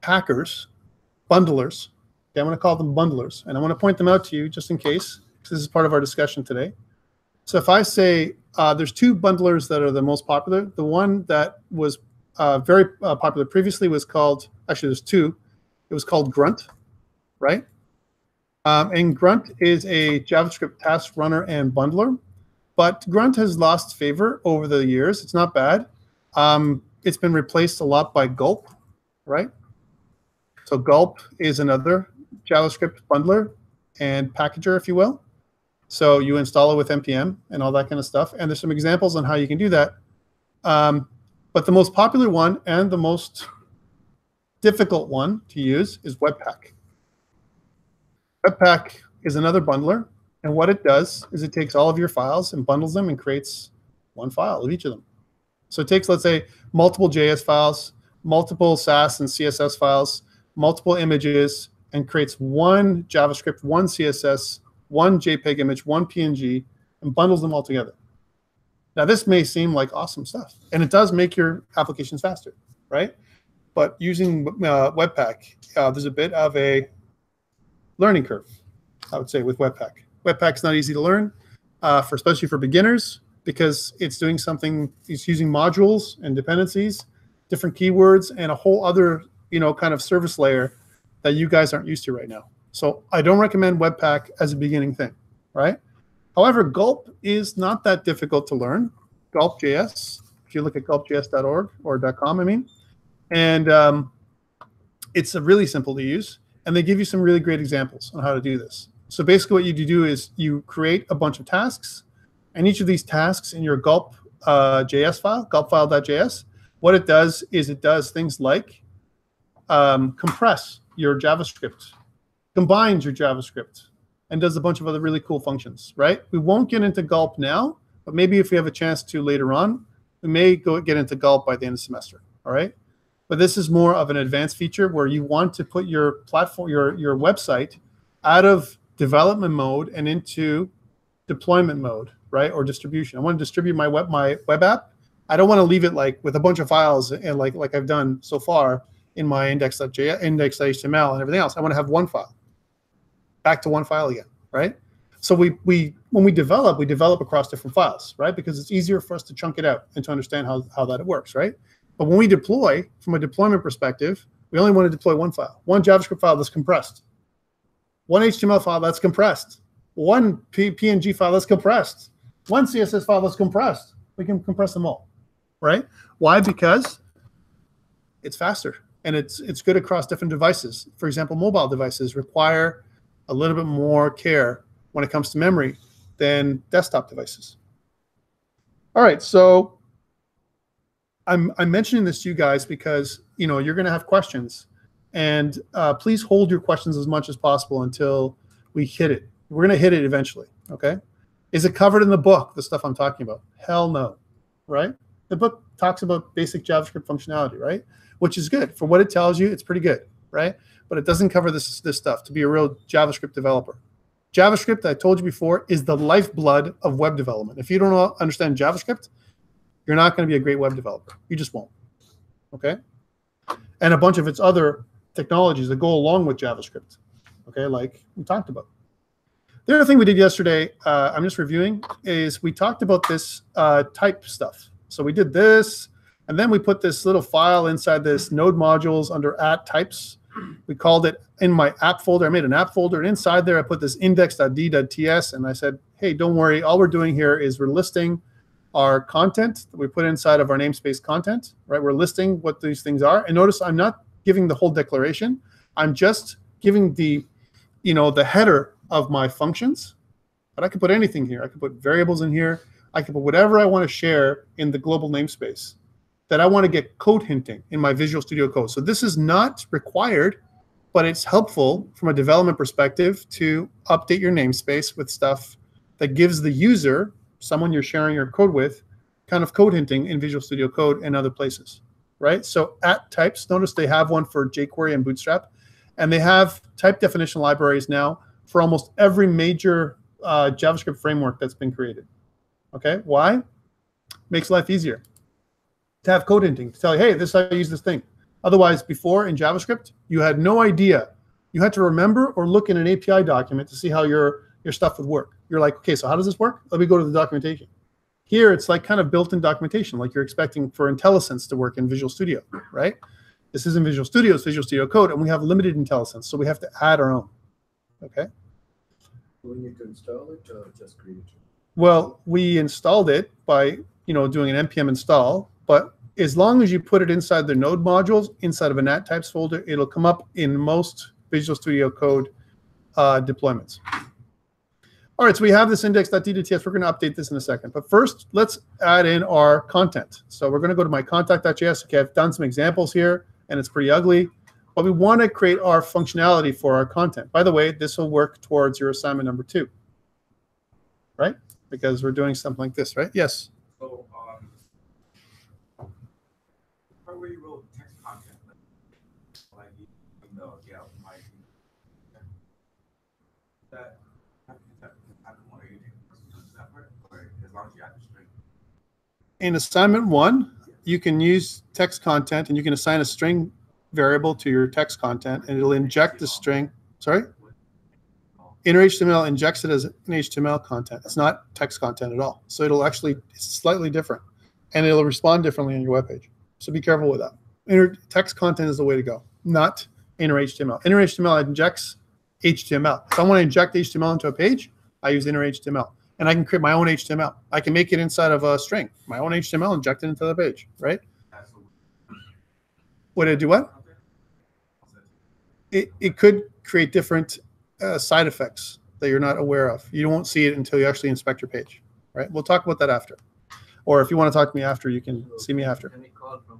packers, bundlers. Okay, I'm going to call them bundlers, and I want to point them out to you just in case, because this is part of our discussion today. So if I say there's two bundlers that are the most popular, the one that was very popular previously was called, actually there's two, it was called Grunt, right? And Grunt is a JavaScript task runner and bundler, but Grunt has lost favor over the years. It's not bad. It's been replaced a lot by Gulp, right? So Gulp is another JavaScript bundler and packager, if you will. So you install it with NPM and all that kind of stuff. And there's some examples on how you can do that. But the most popular one and the most difficult one to use is Webpack. Webpack is another bundler. And what it does is it takes all of your files and bundles them and creates one file of each of them. So it takes, let's say, multiple JS files, multiple Sass and CSS files, multiple images, and creates one JavaScript, one CSS, one JPEG image, one PNG, and bundles them all together. Now, this may seem like awesome stuff, and it does make your applications faster, right? But using Webpack, there's a bit of a learning curve, I would say, with Webpack. Webpack's not easy to learn, especially for beginners, because it's doing something, it's using modules and dependencies, different keywords, and a whole other kind of service layer that you guys aren't used to right now. So I don't recommend Webpack as a beginning thing, right? However, Gulp is not that difficult to learn. Gulp.js, if you look at gulpjs.org or .com, I mean, and it's really simple to use, and they give you some really great examples on how to do this. So basically what you do is you create a bunch of tasks, and each of these tasks in your Gulp JS file, gulpfile.js, what it does is it does things like compress your JavaScript, combines your JavaScript, and does a bunch of other really cool functions, right? We won't get into Gulp now, but maybe if we have a chance to later on, we may get into Gulp by the end of the semester, all right? But this is more of an advanced feature where you want to put your platform, your website out of development mode and into deployment mode, right? Or distribution. I want to distribute my web app. I don't want to leave it like with a bunch of files and like I've done so far in my index.js, index.html, and everything else. I want to have one file. Back to one file again, right? So when we develop across different files, right? Because it's easier for us to chunk it out and to understand how that works, right? But when we deploy, from a deployment perspective, we only want to deploy one file, one JavaScript file that's compressed, one HTML file that's compressed, one PNG file that's compressed, one CSS file that's compressed. We can compress them all, right? Why? Because it's faster and it's good across different devices. For example, mobile devices require a little bit more care when it comes to memory than desktop devices. All right, so I'm mentioning this to you guys because you're going to have questions, and please hold your questions as much as possible until we hit it. We're going to hit it eventually, okay? Is it covered in the book, the stuff I'm talking about? Hell no, right? The book talks about basic JavaScript functionality, right? Which is good. For what it tells you, it's pretty good, right? But it doesn't cover this stuff to be a real JavaScript developer. JavaScript, I told you before, is the lifeblood of web development. If you don't understand JavaScript, you're not going to be a great web developer. You just won't, okay? And a bunch of its other technologies that go along with JavaScript, okay, like we talked about. The other thing we did yesterday, I'm just reviewing, is we talked about this type stuff. So we did this, and then we put this little file inside this node modules under @types. We called it in my app folder. I made an app folder, and inside there I put this index.d.ts, and I said, hey, don't worry. All we're doing here is we're listing our content that we put inside of our namespace content, right? We're listing what these things are. And notice I'm not giving the whole declaration. I'm just giving the, the header of my functions. But I can put anything here. I can put variables in here. I can put whatever I want to share in the global namespace that I want to get code hinting in my Visual Studio Code. So this is not required, but it's helpful from a development perspective to update your namespace with stuff that gives the user, someone you're sharing your code with, kind of code hinting in Visual Studio Code and other places, right? So at types, notice they have one for jQuery and Bootstrap, and they have type definition libraries now for almost every major JavaScript framework that's been created. Okay, why? Makes life easier to have code hinting, to tell you, hey, this is how you use this thing. Otherwise, before in JavaScript, you had no idea. You had to remember or look in an API document to see how your stuff would work. You're like, okay, so how does this work? Let me go to the documentation. Here, it's like kind of built-in documentation, like you're expecting for IntelliSense to work in Visual Studio, right? This isn't Visual Studio, it's Visual Studio Code, and we have limited IntelliSense, so we have to add our own, okay? Do we need to install it or just create it? Well, we installed it by doing an npm install, but as long as you put it inside the node modules, inside of a nat types folder, it'll come up in most Visual Studio Code deployments. All right, so we have this index.d.ts. We're going to update this in a second. But first, let's add in our content. So we're going to go to my contact.js. Okay, I've done some examples here, and it's pretty ugly. But we want to create our functionality for our content. By the way, this will work towards your assignment number 2, right? Because we're doing something like this, right? Yes? So, how will you wrote text content? Like email, my that I don't want anything separate, or as long as you have the string. In assignment 1, you can use text content, and you can assign a string variable to your text content, and it'll inject the string. Sorry? Inner HTML injects it as an HTML content. It's not text content at all. So it'll actually, it's slightly different, and it'll respond differently on your web page. So be careful with that. Text content is the way to go, not inner HTML. Inner HTML injects HTML. If I want to inject HTML into a page, I use inner HTML. And I can create my own HTML. I can make it inside of a string. My own HTML, inject it into the page, right? Would it do what? It could create different side effects that you're not aware of. You won't see it until you actually inspect your page, right? We'll talk about that after. Or if you want to talk to me after, you can see me after. Can we call from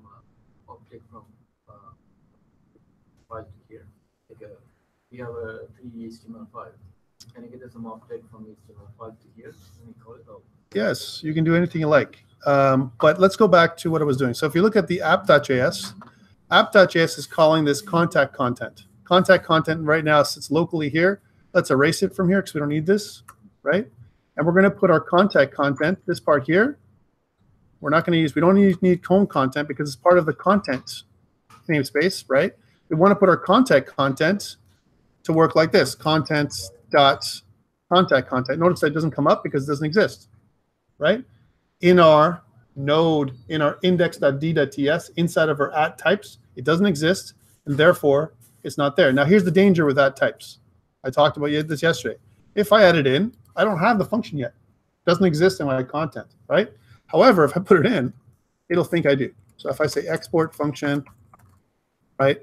object from file to here? Like we have a 3 HTML file. Can you get some object from HTML file to here? Can we call it out? Yes, you can do anything you like. But let's go back to what I was doing. So if you look at the app.js, app.js is calling this contact content. Contact content right now sits locally here. Let's erase it from here because we don't need this, right? And we're going to put our contact content, this part here. We're not going to use, we don't need home content because it's part of the content namespace, right? We want to put our contact content to work like this, content.contact content. Notice that it doesn't come up because it doesn't exist, right? In our node, in our index.d.ts, inside of our at types, it doesn't exist, and therefore it's not there. Now here's the danger with at types. I talked about this yesterday. If I add it in, I don't have the function yet. It doesn't exist in my content, right? However, if I put it in, it'll think I do. So if I say export function, right,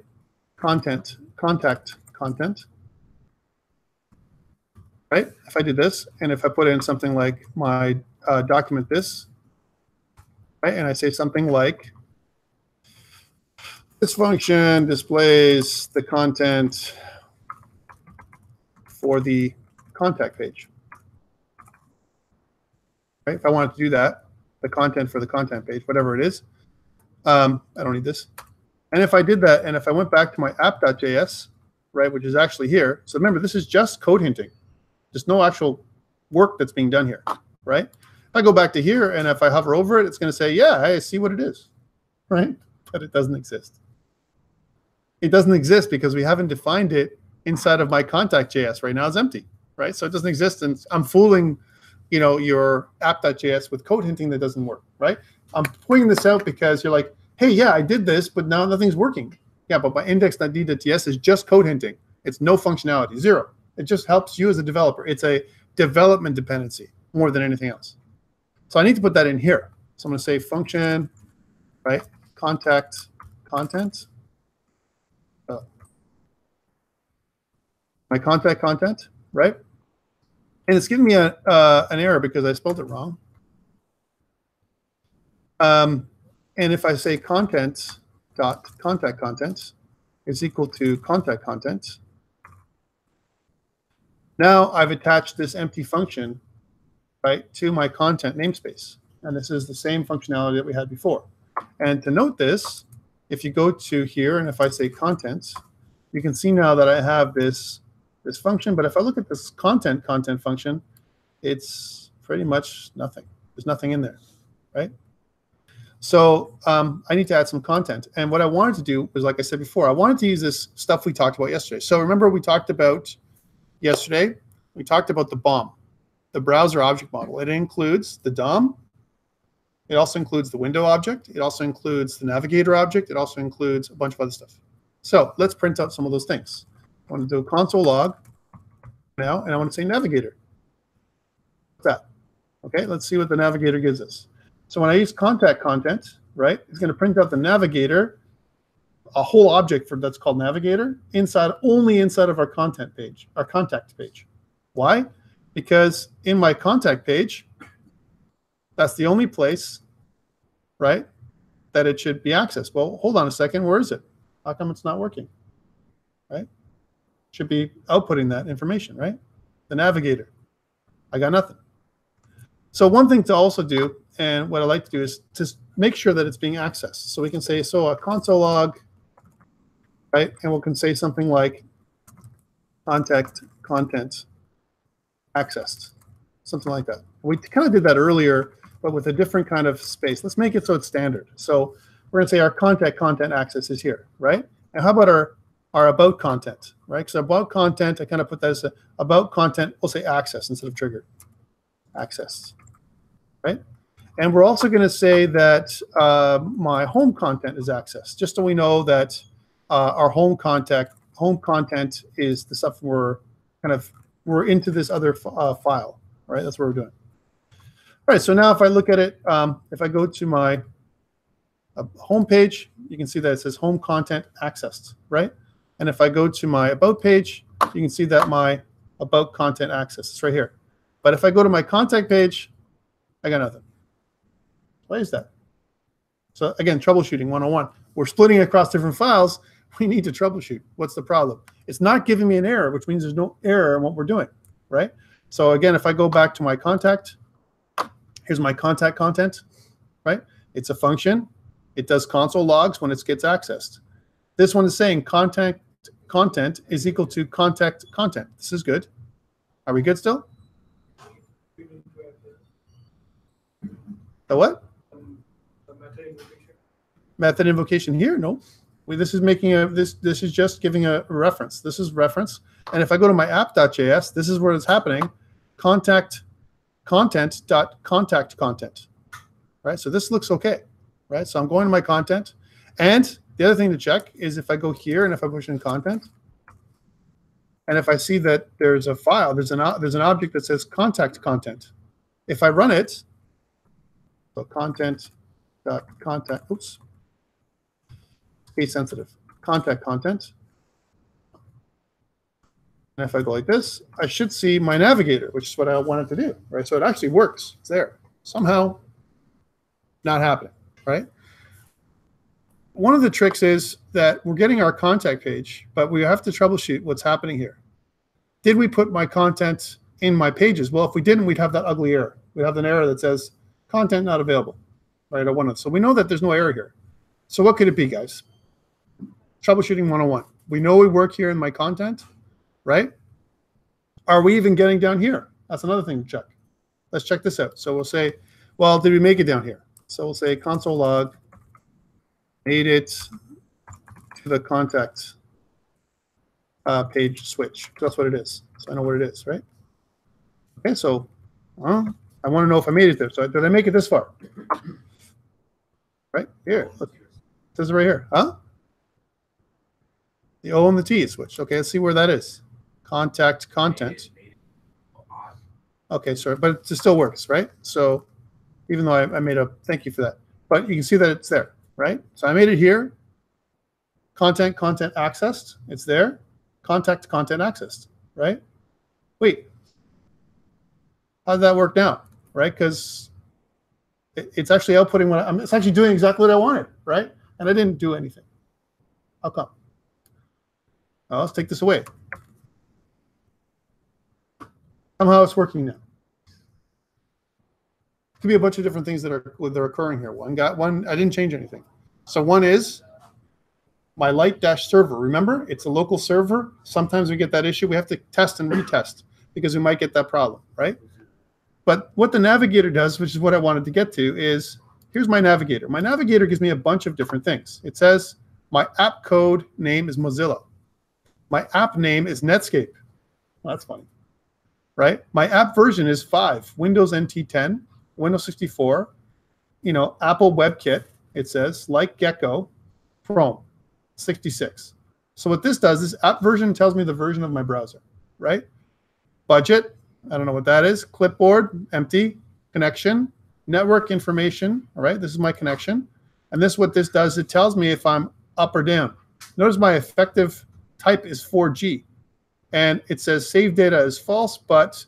contact content, right? If I did this, and if I put in something like my document this, right, and I say something like, this function displays the content for the contact page. Right? If I wanted to do that, the content for the content page, whatever it is, I don't need this. And if I did that, and if I went back to my app.js, right, which is actually here, so remember, this is just code hinting. There's no actual work that's being done here, right? If I go back to here, and if I hover over it, it's going to say, yeah, I see what it is, right? But it doesn't exist. It doesn't exist because we haven't defined it inside of my contact.js. Right now it's empty, right? So it doesn't exist, and I'm fooling, your app.js with code hinting that doesn't work, right? I'm pointing this out because you're like, hey, yeah, I did this, but now nothing's working. Yeah, but my index.d.ts is just code hinting. It's no functionality, zero. It just helps you as a developer. It's a development dependency more than anything else. So I need to put that in here. So I'm going to say function, right, contact content. my contact content, right? And it's giving me an error because I spelled it wrong. And if I say content dot contact content is equal to contact content, now I've attached this empty function, right, to my content namespace. And this is the same functionality that we had before. And to note this, if you go to here and if I say content, you can see now that I have this function. But if I look at this content function, it's pretty much nothing. There's nothing in there, right? So I need to add some content. And what I wanted to do was, like I said before, I wanted to use this stuff we talked about yesterday. So remember we talked about yesterday, we talked about the BOM, the browser object model. It includes the DOM. It also includes the window object. It also includes the navigator object. It also includes a bunch of other stuff. So let's print out some of those things. I want to do a console log now, and I want to say navigator. What's that? Okay, let's see what the navigator gives us. So when I use contact content, right, it's going to print out the navigator, a whole object that's called navigator, only inside of our content page, our contact page. Why? Because in my contact page, that's the only place, right, that it should be accessed. Well, hold on a second. Where is it? How come it's not working? Right? Should be outputting that information, right? The navigator. I got nothing. So one thing to also do, and what I like to do, is to make sure that it's being accessed. So we can say, so a console log, right? And we can say something like contact content accessed, something like that. We kind of did that earlier, but with a different kind of space. Let's make it so it's standard. So we're going to say our contact content access is here, right? And how about our about content, right? Because about content, I kind of put that as about content, we'll say access instead of triggered. Access, right? And we're also going to say that my home content is accessed, just so we know that our home content is the stuff we're into this other file, right? That's what we're doing. All right, so now if I look at it, if I go to my home page, you can see that it says home content accessed, right? And if I go to my about page, you can see that my about content access is right here. But if I go to my contact page, I got nothing. Why is that? So again, troubleshooting 101. We're splitting across different files. We need to troubleshoot. What's the problem? It's not giving me an error, which means there's no error in what we're doing, right? So again, if I go back to my contact, here's my contact content, right? It's a function. It does console logs when it gets accessed. This one is saying contact content is equal to contact content. This is good. Are we good still? The what? Method invocation here? No. This is making this is just giving a reference. This is reference. And if I go to my app.js, this is where it's happening. Contact content dot contact content. Right? So this looks okay. Right? So I'm going to my content. And the other thing to check is if I go here and if I push in content, and if I see that there's a file, there's an object that says contact content. If I run it, so content dot contact, oops, case sensitive, contact content. And if I go like this, I should see my navigator, which is what I wanted to do, right? So it actually works. It's there. Somehow not happening, right? One of the tricks is that we're getting our contact page, but we have to troubleshoot what's happening here. Did we put my content in my pages? Well, if we didn't, we'd have that ugly error. We'd have an error that says content not available, right? So we know that there's no error here. So what could it be, guys? Troubleshooting 101. We know we work here in my content, right? Are we even getting down here? That's another thing to check. Let's check this out. So we'll say, well, did we make it down here? So we'll say console log made it to the contact page switch. That's what it is. So I know what it is, right? Okay, so I want to know if I made it there. So did I make it this far? Right here. Look, it says it right here. Huh? The O and the T is switched. Okay, let's see where that is. Contact content. Okay, sorry, but it still works, right? So even though I made a thank you for that, but you can see that it's there, right? So I made it here. Content accessed. It's there. Contact content accessed. right? Wait, how did that work now, right? Because it's actually outputting what it's actually doing exactly what I wanted, right? And I didn't do anything. How come? Well, let's take this away. Somehow it's working now. Could be a bunch of different things that are occurring here. One, I didn't change anything. So one is my light-server. Remember, it's a local server. Sometimes we get that issue. We have to test and retest because we might get that problem, right? But what the Navigator does, which is what I wanted to get to, is here's my Navigator. My Navigator gives me a bunch of different things. It says my app code name is Mozilla. My app name is Netscape. Well, that's funny, right? My app version is 5, Windows NT 10, Windows 64, Apple WebKit, it says, like Gecko, Chrome, 66. So what this does is app version tells me the version of my browser, right? Budget, I don't know what that is. Clipboard, empty. Connection, network information, all right? This is my connection. And what this does, it tells me if I'm up or down. Notice my effective type is 4G. And it says save data is false, but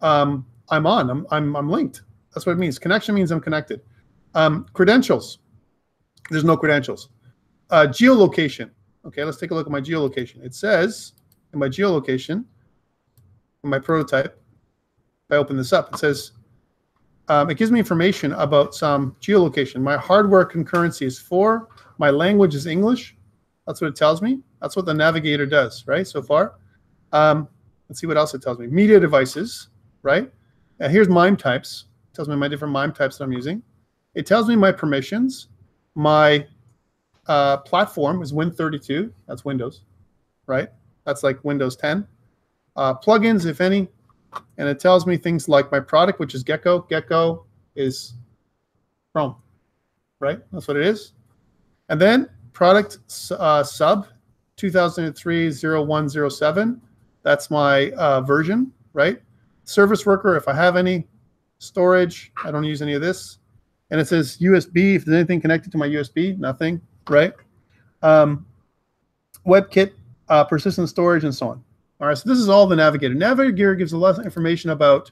I'm linked. That's what it means. Connection means I'm connected. Credentials. There's no credentials. Geolocation. Okay, let's take a look at my geolocation. It says in my geolocation, in my prototype, if I open this up, it says, it gives me information about some geolocation. My hardware concurrency is 4. My language is English. That's what it tells me. That's what the Navigator does, right, so far. Let's see what else it tells me. Media devices, right? Here's MIME types. It tells me my different MIME types that I'm using. It tells me my permissions. My platform is Win32. That's Windows, right? That's like Windows 10. Plugins, if any. And it tells me things like my product, which is Gecko. Gecko is Chrome, right? That's what it is. And then product sub 2003-0107. That's my version, right? Service worker, if I have any. Storage, I don't use any of this. And it says USB, if there's anything connected to my USB, nothing, right? WebKit, persistent storage, and so on. All right, so this is all the Navigator. Navigator gives a lot of information about,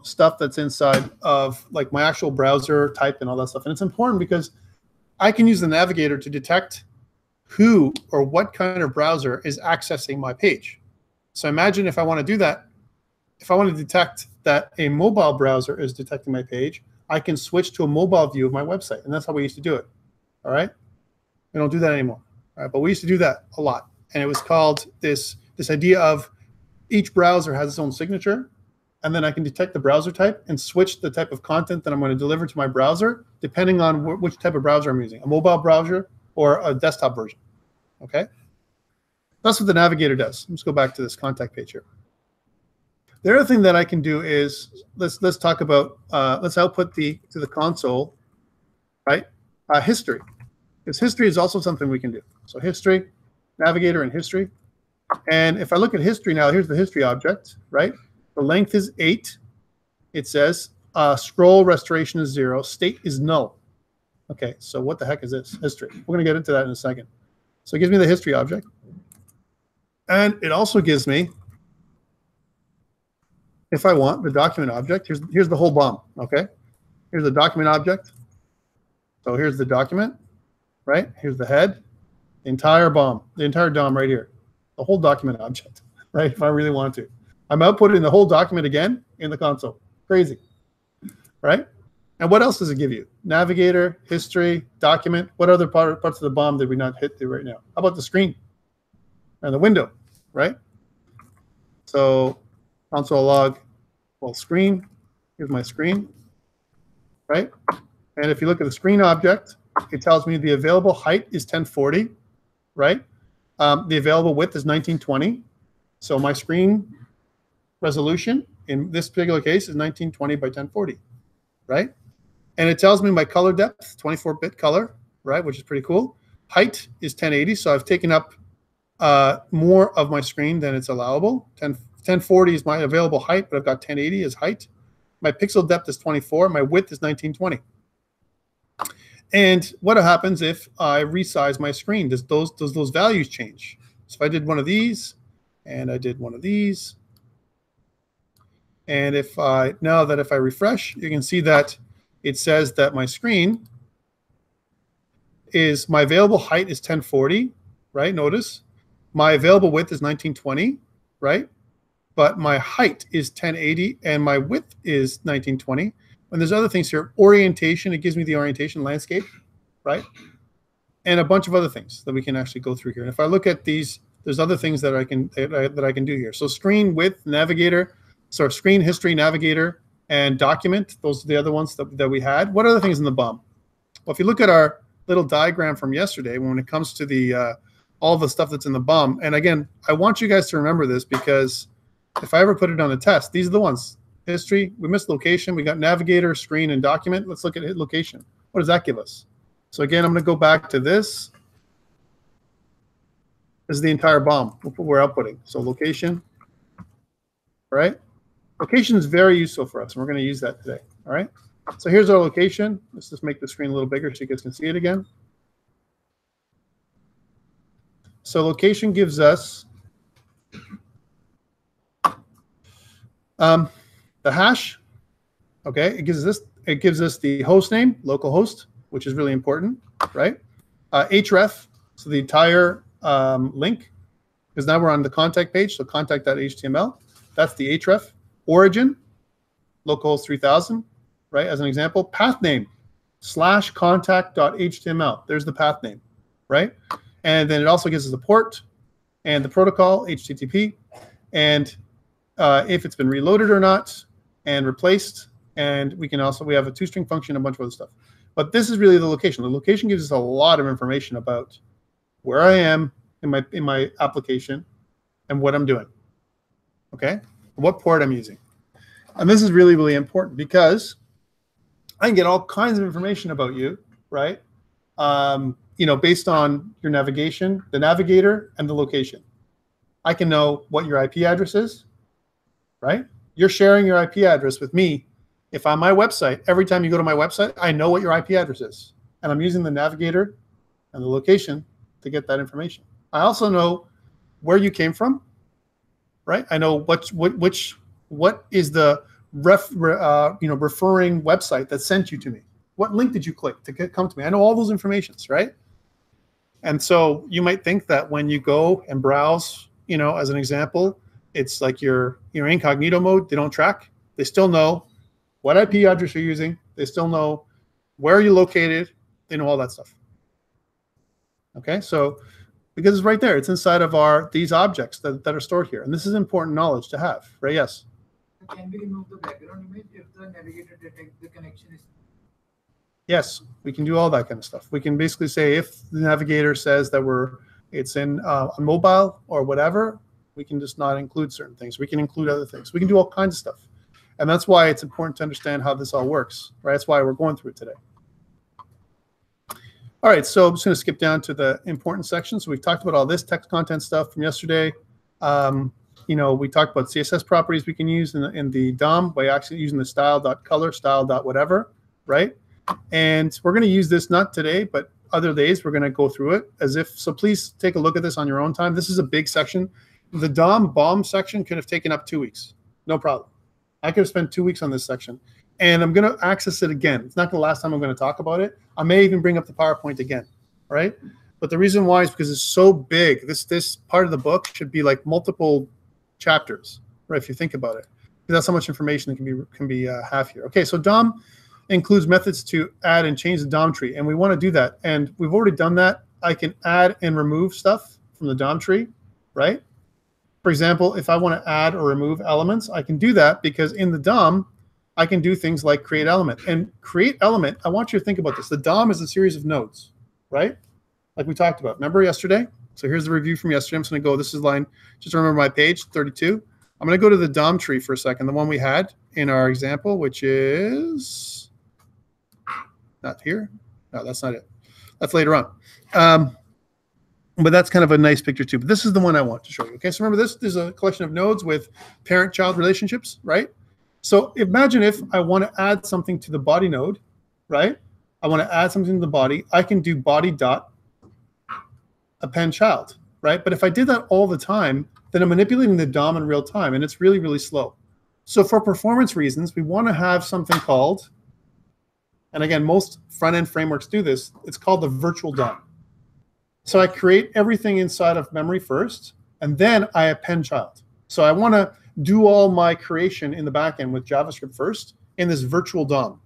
stuff that's inside of like my actual browser type and all that stuff. And it's important because I can use the Navigator to detect who or what kind of browser is accessing my page. So imagine if I want to do that, if I want to detect that a mobile browser is detecting my page, I can switch to a mobile view of my website. And that's how we used to do it. All right? We don't do that anymore. All right, but we used to do that a lot. And it was called this idea of each browser has its own signature, and then I can detect the browser type and switch the type of content that I'm going to deliver to my browser depending on which type of browser I'm using, a mobile browser or a desktop version. Okay? That's what the Navigator does. Let's go back to this contact page here. The other thing that I can do is let's talk about let's output to the console, right? History, because history is also something we can do. So history, Navigator, and history. And if I look at history now, here's the history object, right? The length is 8. It says scroll restoration is 0. State is null. Okay, so what the heck is this? History. We're going to get into that in a second. So it gives me the history object. And it also gives me, if I want, the document object. Here's the whole BOM, okay? Here's the document object. So here's the document, right? Here's the head, the entire BOM, the entire DOM right here. The whole document object, right? If I really want to. I'm outputting the whole document again in the console. Crazy, right? And what else does it give you? Navigator, history, document. What other parts of the BOM did we not hit through right now? How about the screen and the window, right? So console log, well, screen. Here's my screen, right? And if you look at the screen object, it tells me the available height is 1040, right? The available width is 1920. So my screen resolution in this particular case is 1920 by 1040, right? And it tells me my color depth, 24-bit color, right, which is pretty cool. Height is 1080, so I've taken up more of my screen than it's allowable. 1040 is my available height, but I've got 1080 as height. My pixel depth is 24. My width is 1920. And what happens if I resize my screen? Does those values change? So if I did one of these, And I did one of these. And if I refresh, you can see that it says that my screen is, my available height is 1040, right? Notice my available width is 1920, right? But my height is 1080 and my width is 1920. And there's other things here. Orientation, it gives me the orientation landscape, right? And a bunch of other things that we can actually go through here. And if I look at these, there's other things that I can do here. So screen width, navigator, so screen history, navigator, and document. Those are the other ones that we had. What other things in the BOM? Well, if you look at our little diagram from yesterday, when it comes to the all the stuff that's in the BOM, and again, I want you guys to remember this because if I ever put it on a test, these are the ones. History, we missed location, we got navigator, screen, and document. Let's look at location. What does that give us? So again, I'm going to go back to this. This is the entire BOM we're outputting. So location, all right? Location is very useful for us, and we're going to use that today, all right? So here's our location. Let's just make the screen a little bigger so you guys can see it again. So location gives us the hash, okay? It gives us the host name, local host, which is really important, right? href, so the entire link, because now we're on the contact page, so contact.html. That's the href. Origin, localhost 3000, right? As an example, path name, /contact.html. There's the path name, right? And then it also gives us the port and the protocol, HTTP, and if it's been reloaded or not, and replaced, and we have a toString function, a bunch of other stuff. But this is really the location. The location gives us a lot of information about where I am in my application and what I'm doing, okay? What port I'm using. And this is really, really important because I can get all kinds of information about you, right? Based on your navigation, the navigator, and the location. I can know what your IP address is, right? You're sharing your IP address with me. If on my website, every time you go to my website, I know what your IP address is. And I'm using the navigator and the location to get that information. I also know where you came from, right? I know what is the referring website that sent you to me. What link did you click to come to me? I know all those informations, right? And so you might think that when you go and browse, as an example, it's like your incognito mode. They don't track. They still know what IP address you're using. They still know where you're located. They know all that stuff. Okay, so because it's right there, it's inside of these objects that are stored here, and this is important knowledge to have, right? Yes. Can we remove the background image if the navigator detects the connection is? Yes, we can do all that kind of stuff. We can basically say if the navigator says that it's in a mobile or whatever, we can just not include certain things. We can include other things. We can do all kinds of stuff. And that's why it's important to understand how this all works, right? That's why we're going through it today. All right, so I'm just going to skip down to the important sections. So we've talked about all this text content stuff from yesterday. We talked about CSS properties we can use in the DOM by actually using the style.color, style.whatever, right? And we're going to use this not today, but other days. We're going to go through it as if, so please take a look at this on your own time. This is a big section. The BOM section could have taken up 2 weeks. No problem. I could have spent 2 weeks on this section. And I'm going to access it again. It's not the last time I'm going to talk about it. I may even bring up the PowerPoint again, right? But the reason why is because it's so big. This part of the book should be like multiple chapters, right? If you think about it, because that's how much information that can be have here. Okay, so DOM includes methods to add and change the DOM tree, and we want to do that. And we've already done that. I can add and remove stuff from the DOM tree, right? For example, if I want to add or remove elements, I can do that because in the DOM, I can do things like create element. And create element, I want you to think about this. The DOM is a series of nodes, right? Like we talked about. Remember yesterday? So here's the review from yesterday. I'm just going to go, this is line, just remember my page, 32. I'm going to go to the DOM tree for a second, the one we had in our example, which is not here. No, that's not it. That's later on. But that's kind of a nice picture too. But this is the one I want to show you. Okay, so remember this is a collection of nodes with parent-child relationships, right? So imagine if I want to add something to the body node, right? I want to add something to the body. I can do body dot append child, right? But if I did that all the time, then I'm manipulating the DOM in real time, and it's really, really slow. So for performance reasons, we want to have something called, and again, most front-end frameworks do this, it's called the virtual DOM. So I create everything inside of memory first, and then I append child. So I want to do all my creation in the backend with JavaScript first in this virtual DOM,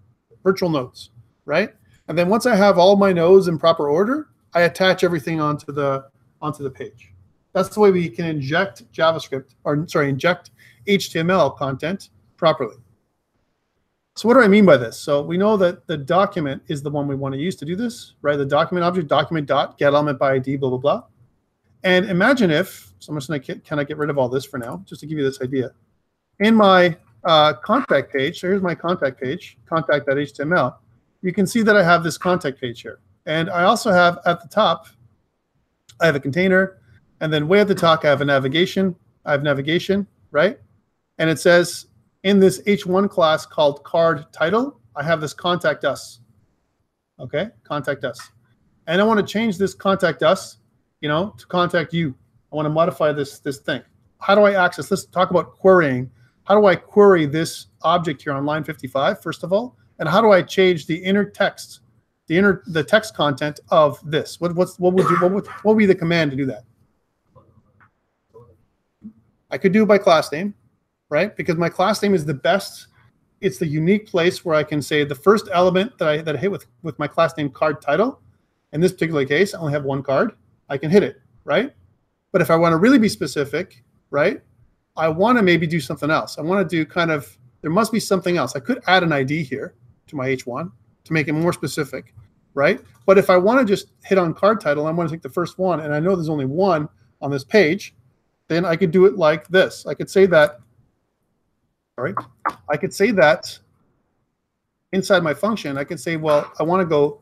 virtual nodes, right? And then once I have all my nodes in proper order, I attach everything onto the page. That's the way we can inject JavaScript, or sorry, inject HTML content properly. So what do I mean by this? So we know that the document is the one we want to use to do this, right? The document object, document.getElementById, blah, blah, blah. And imagine if, so I'm just going to kind of get rid of all this for now, just to give you this idea. In my contact page, so here's my contact page, contact.html, you can see that I have this contact page here. And I also have at the top, I have a container, and then way at the top, I have a navigation. I have navigation, right? And it says in this H1 class called card title, I have this contact us. Okay, contact us. And I want to change this contact us, to contact you. I want to modify this thing. How do I access? Let's talk about querying. How do I query this object here on line 55, first of all? And how do I change the inner text, the text content of this? What would be the command to do that? I could do it by class name, right? Because my class name is the best. It's the unique place where I can say the first element that I hit with my class name card title. In this particular case, I only have one card. I can hit it, right? But if I want to really be specific, right, I want to maybe do something else. I want to do there must be something else. I could add an ID here to my H1 to make it more specific, right? But if I want to just hit on card title, I want to take the first one, and I know there's only one on this page, then I could do it like this. I could say that, all right, I could say that inside my function, I could say, well, I want to go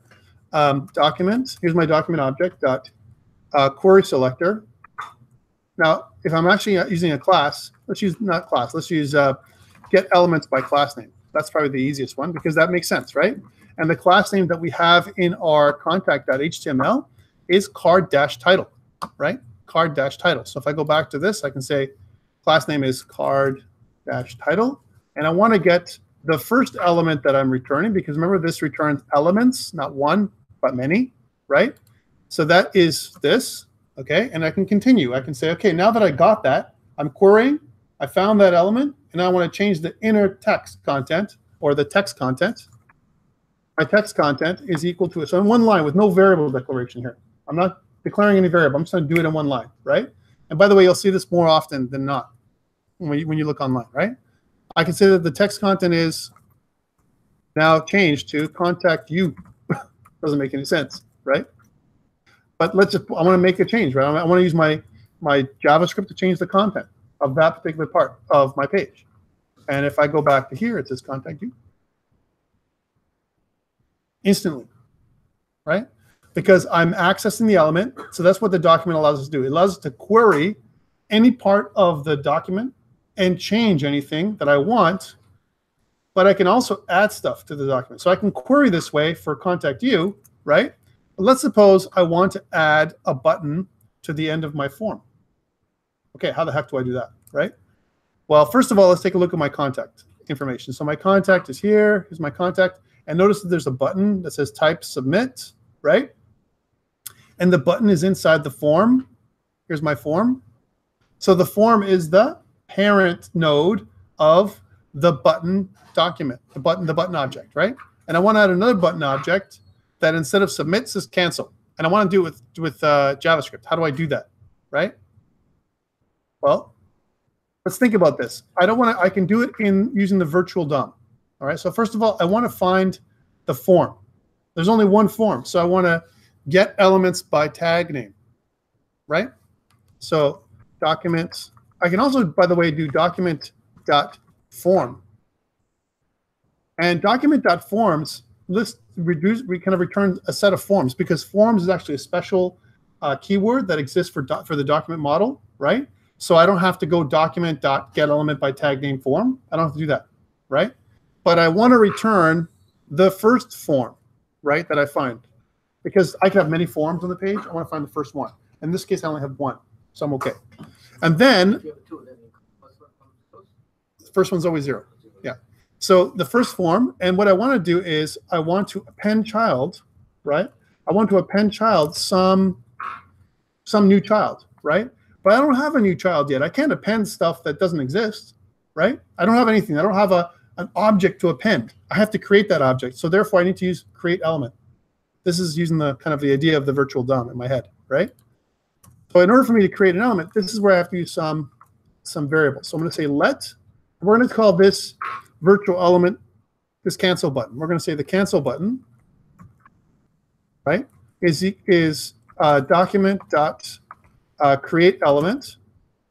document. Here's my document object, query selector. Now, if I'm actually using a class, let's use not class, let's use get elements by class name. That's probably the easiest one because that makes sense, right? And the class name that we have in our contact.html is card-title, right? Card-title. So if I go back to this, I can say class name is card-title, and I want to get the first element that I'm returning, because remember this returns elements, not one, but many, right? So that is this, okay? And I can continue. I can say, okay, now that I got that, I'm querying, I found that element, and now I want to change the inner text content, or the text content. My text content is equal to it. So in one line with no variable declaration here. I'm not declaring any variable. I'm just going to do it in one line, right? And by the way, you'll see this more often than not when you look online, right? I can say that the text content is now changed to contact you. Doesn't make any sense, right? But I want to make a change, right? I want to use my JavaScript to change the content of that particular part of my page. And if I go back to here, it says contact you. Instantly, right? Because I'm accessing the element. So that's what the document allows us to do. It allows us to query any part of the document and change anything that I want, but I can also add stuff to the document. So I can query this way for contact you, right? But let's suppose I want to add a button to the end of my form. Okay, how the heck do I do that, right? Well, first of all, let's take a look at my contact information. So my contact is here. Here's my contact. And notice that there's a button that says type submit, right? And the button is inside the form. Here's my form. So the form is the parent node of the button document, the button object, right? And I want to add another button object that instead of submit says cancel. And I want to do it with JavaScript. How do I do that, right? Well, let's think about this. I can do it using the virtual DOM. All right, so first of all, I want to find the form. There's only one form, so I want to get elements by tag name, right? So document. I can also, by the way, do document.form. And document.forms returns a set of forms, because forms is actually a special keyword that exists for the document model, right? So I don't have to go document.getElementByTagName form. I don't have to do that, right? But I want to return the first form, right, that I find. Because I could have many forms on the page. I want to find the first one. In this case, I only have one, so I'm okay. And then If you have two, then you first one comes first. the first one's always 0. Yeah. So the first form, and what I want to do is I want to append child, right? I want to append child some new child, right? But I don't have a new child yet. I can't append stuff that doesn't exist, right? I don't have anything. I don't have an object to append. I have to create that object. So therefore, I need to use create element. This is using the kind of the idea of the virtual DOM in my head, right? So in order for me to create an element, this is where I have to use some variables. So I'm going to say we're going to call this virtual element, this cancel button. We're going to say the cancel button, right, is document dot create element.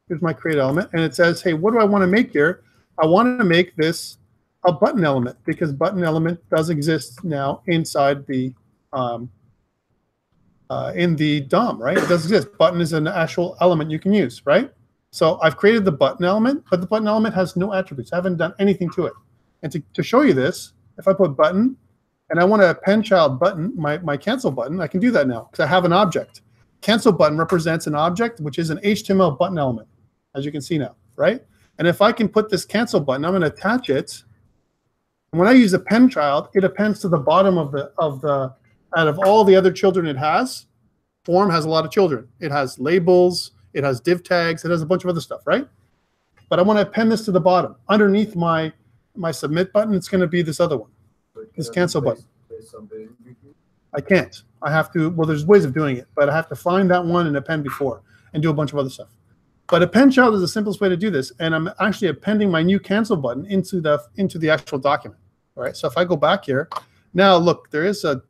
Here's my create element, and it says, hey, what do I want to make here? I want to make this a button element because button element does exist now inside the in the DOM, right? It does exist. Button is an actual element you can use, right? So I've created the button element, but the button element has no attributes. I haven't done anything to it. And to show you this, if I put button and I want to append child button, my cancel button, I can do that now because I have an object. Cancel button represents an object, which is an HTML button element, as you can see now, right? And if I can put this cancel button, I'm going to attach it. And when I use append child, it appends to the bottom of the out of all the other children it has. Form has a lot of children. It has labels, it has div tags, it has a bunch of other stuff, right? But I want to append this to the bottom. Underneath my submit button, it's going to be this other one, this cancel button. I can't. I have to, well, there's ways of doing it, but I have to find that one and append before and do a bunch of other stuff. But append child is the simplest way to do this, and I'm actually appending my new cancel button into the actual document. All right, so if I go back here, now look, there is a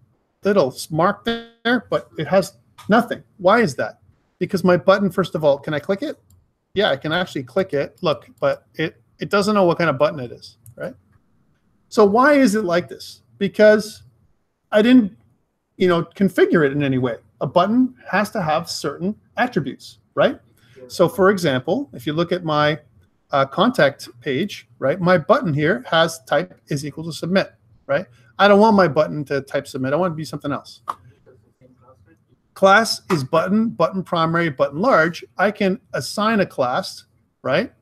little mark there, but it has nothing. Why is that? Because my button, first of all, can I click it? Yeah, I can actually click it. Look, but it doesn't know what kind of button it is, right? So why is it like this? Because I didn't, configure it in any way. A button has to have certain attributes, right? So for example, if you look at my contact page, right, my button here has type is equal to submit, right? I don't want my button to type submit. I want it to be something else. Class is button, button primary, button large. I can assign a class, right?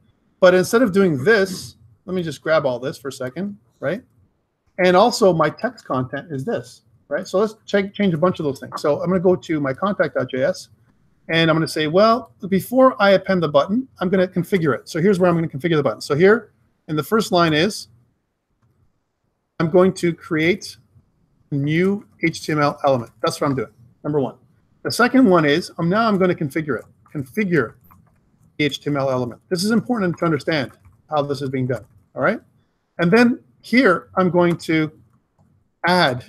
But instead of doing this, let me just grab all this for a second, right? And also my text content is this, right? So let's change a bunch of those things. So I'm going to go to my contact.js, and I'm going to say, well, before I append the button, I'm going to configure it. So here's where I'm going to configure the button. So here in the first line is, I'm going to create a new HTML element. That's what I'm doing, number one. The second one is, now I'm going to configure it. Configure the HTML element. This is important to understand how this is being done, all right? And then here, I'm going to add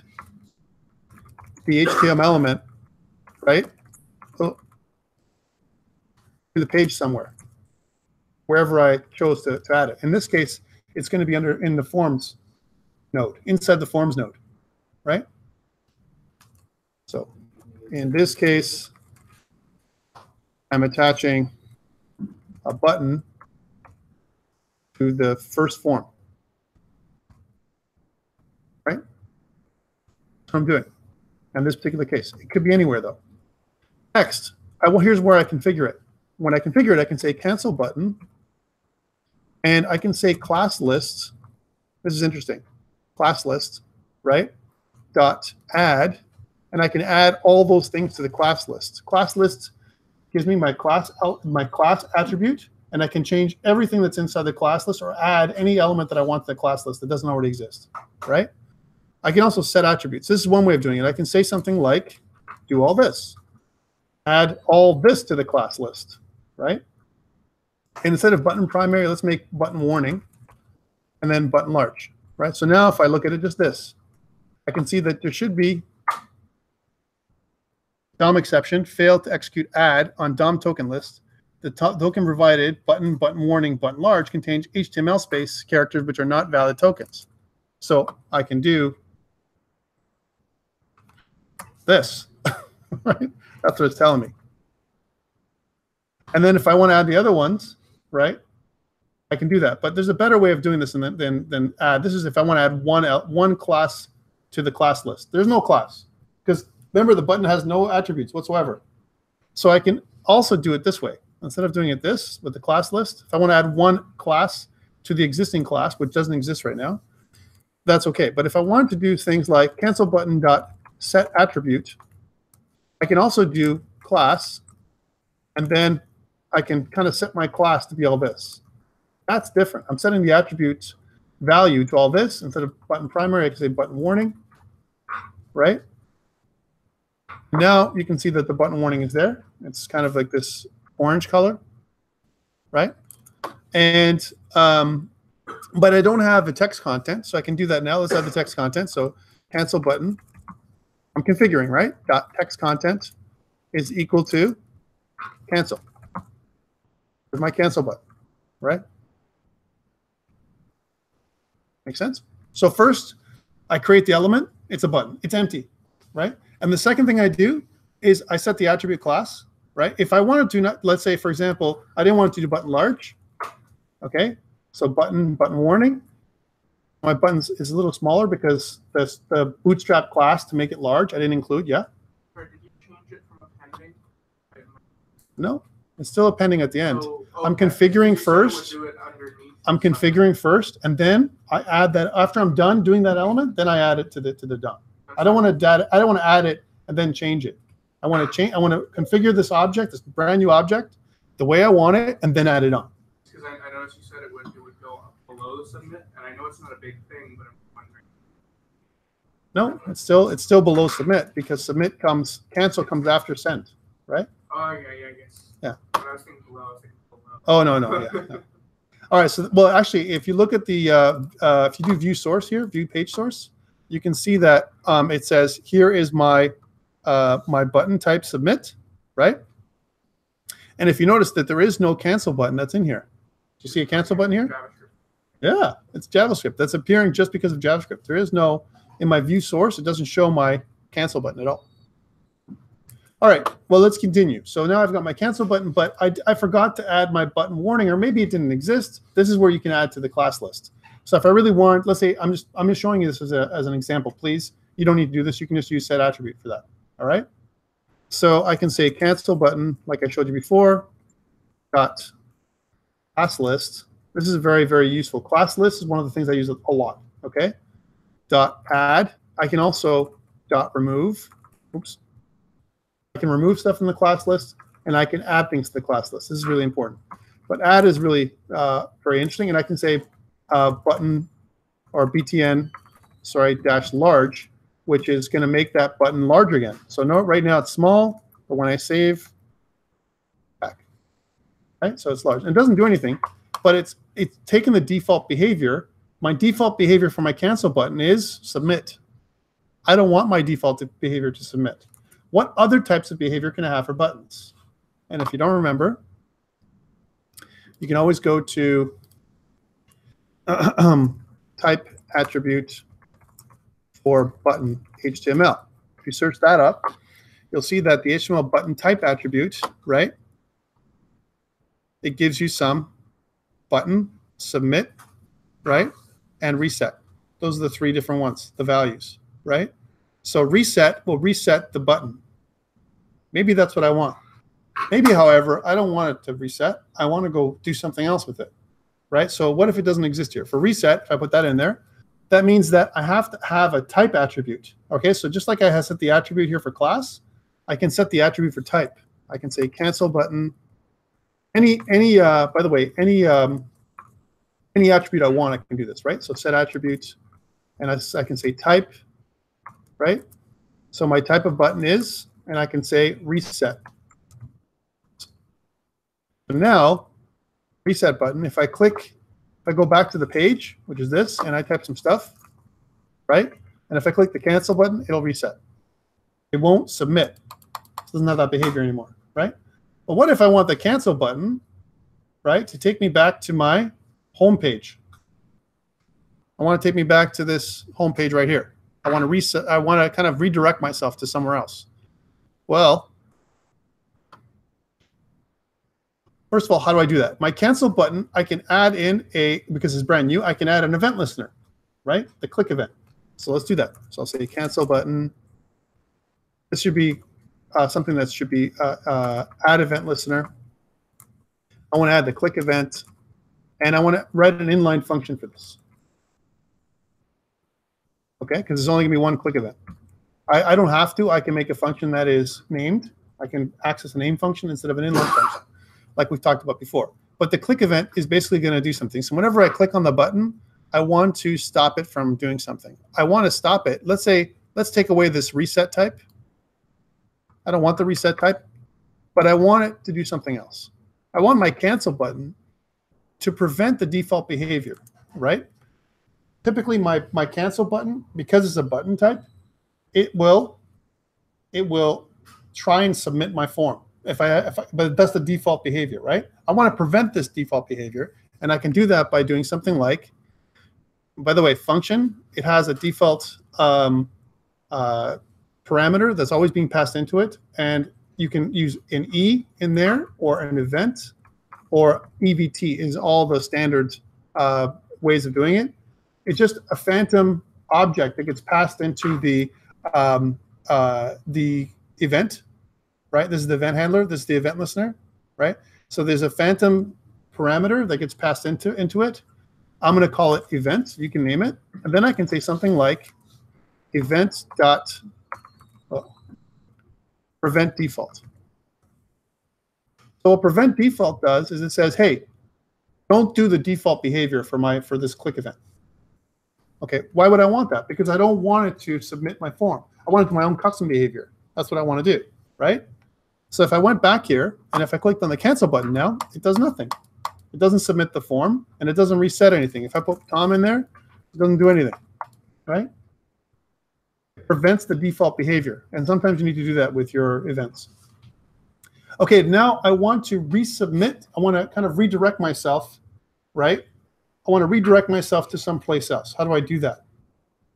the HTML element, right, to the page somewhere, wherever I chose to add it. In this case, it's going to be in the forms node, inside the forms node, right? So in this case, I'm attaching a button to the first form, right? That's what I'm doing in this particular case. It could be anywhere, though. Next, here's where I configure it. When I configure it, I can say cancel button, and I can say class list. This is interesting. Class list, right? Dot add, and I can add all those things to the class list. Class list gives me my class attribute, and I can change everything that's inside the class list or add any element that I want to the class list that doesn't already exist, right? I can also set attributes. This is one way of doing it. I can say something like, do all this. Add all this to the class list, right? And instead of button primary, let's make button warning, and then button large, right? So now if I look at it just this, I can see that there should be DOM exception, failed to execute add on DOM token list. The token provided, button, button warning, button large, contains HTML space characters which are not valid tokens. So I can do this, right? That's what it's telling me. And then if I want to add the other ones, right, I can do that. But there's a better way of doing this than add. This is if I want to add one class to the class list. There's no class because remember the button has no attributes whatsoever. So I can also do it this way. instead of doing it this with the class list, if I want to add one class to the existing class, which doesn't exist right now, that's okay. But if I want to do things like cancel button dot set attribute, I can also do class, and then I can kind of set my class to be all this. That's different. I'm setting the attribute value to all this. Instead of button primary, I can say button warning, right? Now you can see that the button warning is there. It's kind of like this orange color, right? And but I don't have the text content, so I can do that now. Let's add the text content. So cancel button. I'm configuring, right? Dot text content is equal to cancel. There's my cancel button, right? Make sense? So first, I create the element. It's a button. It's empty, right? And the second thing I do is I set the attribute class, right? If I wanted to, not, let's say, for example, I didn't want it to do button large, okay? So button warning. My button is a little smaller because the bootstrap class to make it large, I didn't include, yeah? Or did you change it from appending? No, it's still appending at the end. So, I'm okay. configuring So first. do it underneath. I'm configuring first, and then I add that after I'm done doing that element, then I add it to the done. I don't want to add it and then change it. I want to change. I want to configure this object, this brand new object, the way I want it, and then add it on. Because I noticed you said it would go below the submit, and I know it's not a big thing, but I'm wondering. No, it's still below submit because cancel comes after send, right? Oh yeah, I guess. Yeah. When I was thinking below, I was thinking below. Oh no, yeah. No. All right. So well, actually, if you look at the if you do view source here, view page source, you can see that it says here is my my button type submit, right? And if you notice that there is no cancel button that's in here. Do you see a cancel button here? JavaScript. Yeah, it's JavaScript. That's appearing just because of JavaScript. There is no, in my view source, it doesn't show my cancel button at all. All right, well, let's continue. So now I've got my cancel button, but I forgot to add my button warning, or maybe it didn't exist. This is where you can add to the class list. So if I really want, let's say, I'm just showing you this as an example, please. You don't need to do this. You can just use set attribute for that, all right? So I can say cancel button, like I showed you before, dot class list. This is very, very useful. Class list is one of the things I use a lot, okay? Dot add. I can also dot remove. Oops. I can remove stuff from the class list, and I can add things to the class list. This is really important. But add is really very interesting, and I can say button or btn, sorry, dash large, which is going to make that button larger again. So note right now it's small, but when I save, back, right? So it's large. And it doesn't do anything, but it's taken the default behavior. My default behavior for my cancel button is submit. I don't want my default behavior to submit. What other types of behavior can I have for buttons? And if you don't remember, you can always go to type attribute for button HTML. If you search that up, you'll see that the HTML button type attribute, right? It gives you some button, submit, right? And reset. Those are the three different ones, the values, right? So reset will reset the button. Maybe that's what I want. Maybe, however, I don't want it to reset. I want to go do something else with it, right? So what if it doesn't exist here? For reset, if I put that in there, that means that I have to have a type attribute. Okay, so just like I have set the attribute here for class, I can set the attribute for type. I can say cancel button. By the way, any attribute I want, I can do this, right? So set attribute, and I can say type, right? So my type of button is, and I can say reset. So now, reset button, if I go back to the page, which is this, and I type some stuff, right? And if I click the cancel button, it'll reset. It won't submit. It doesn't have that behavior anymore, right? But what if I want the cancel button, right, to take me back to my home page? I want to take me back to this home page right here. I want to reset. I want to kind of redirect myself to somewhere else. Well, first of all, how do I do that? My cancel button, I can add in because it's brand new, I can add an event listener, right? The click event. So let's do that. So I'll say cancel button. This should be something that should be add event listener. I want to add the click event, and I want to write an inline function for this. Okay, because there's only going to be one click event. I don't have to. I can make a function that is named. I can access a name function instead of an inline function, like we've talked about before. But the click event is basically going to do something. So whenever I click on the button, I want to stop it from doing something. I want to stop it. Let's take away this reset type. I don't want the reset type, but I want it to do something else. I want my cancel button to prevent the default behavior, right? Typically, my cancel button, because it's a button type, it will try and submit my form. But that's the default behavior, right? I want to prevent this default behavior, and I can do that by doing something like, by the way, function, it has a default parameter that's always being passed into it, and you can use an E in there, or an event, or EVT is all the standard ways of doing it. It's just a phantom object that gets passed into the event, right? This is the event handler. This is the event listener, right? So there's a phantom parameter that gets passed into it. I'm going to call it event. You can name it. And then I can say something like event dot prevent default. So what prevent default does is it says, hey, don't do the default behavior for this click event. Okay, why would I want that? Because I don't want it to submit my form. I want it to do my own custom behavior. That's what I want to do, right? So if I went back here and if I clicked on the cancel button now, it does nothing. It doesn't submit the form and it doesn't reset anything. If I put Tom in there, it doesn't do anything, right? It prevents the default behavior. And sometimes you need to do that with your events. Okay, now I want to resubmit. I want to kind of redirect myself, right? I want to redirect myself to someplace else. How do I do that?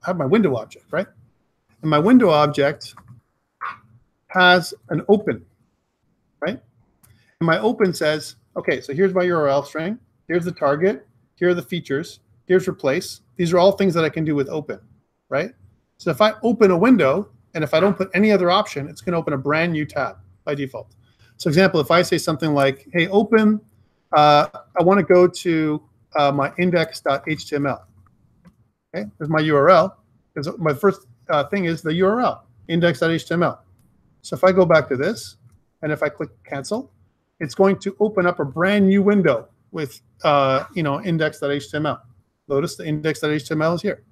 I have my window object, right? And my window object has an open, right? And my open says, okay, so here's my URL string. Here's the target. Here are the features. Here's replace. These are all things that I can do with open, right? So if I open a window, and if I don't put any other option, it's going to open a brand new tab by default. So example, if I say something like, hey, open, I want to go to my index.html. Okay, there's my URL. Because my first thing is the URL, index.html. So if I go back to this, and if I click cancel, it's going to open up a brand new window with index.html. Notice the index.html is here.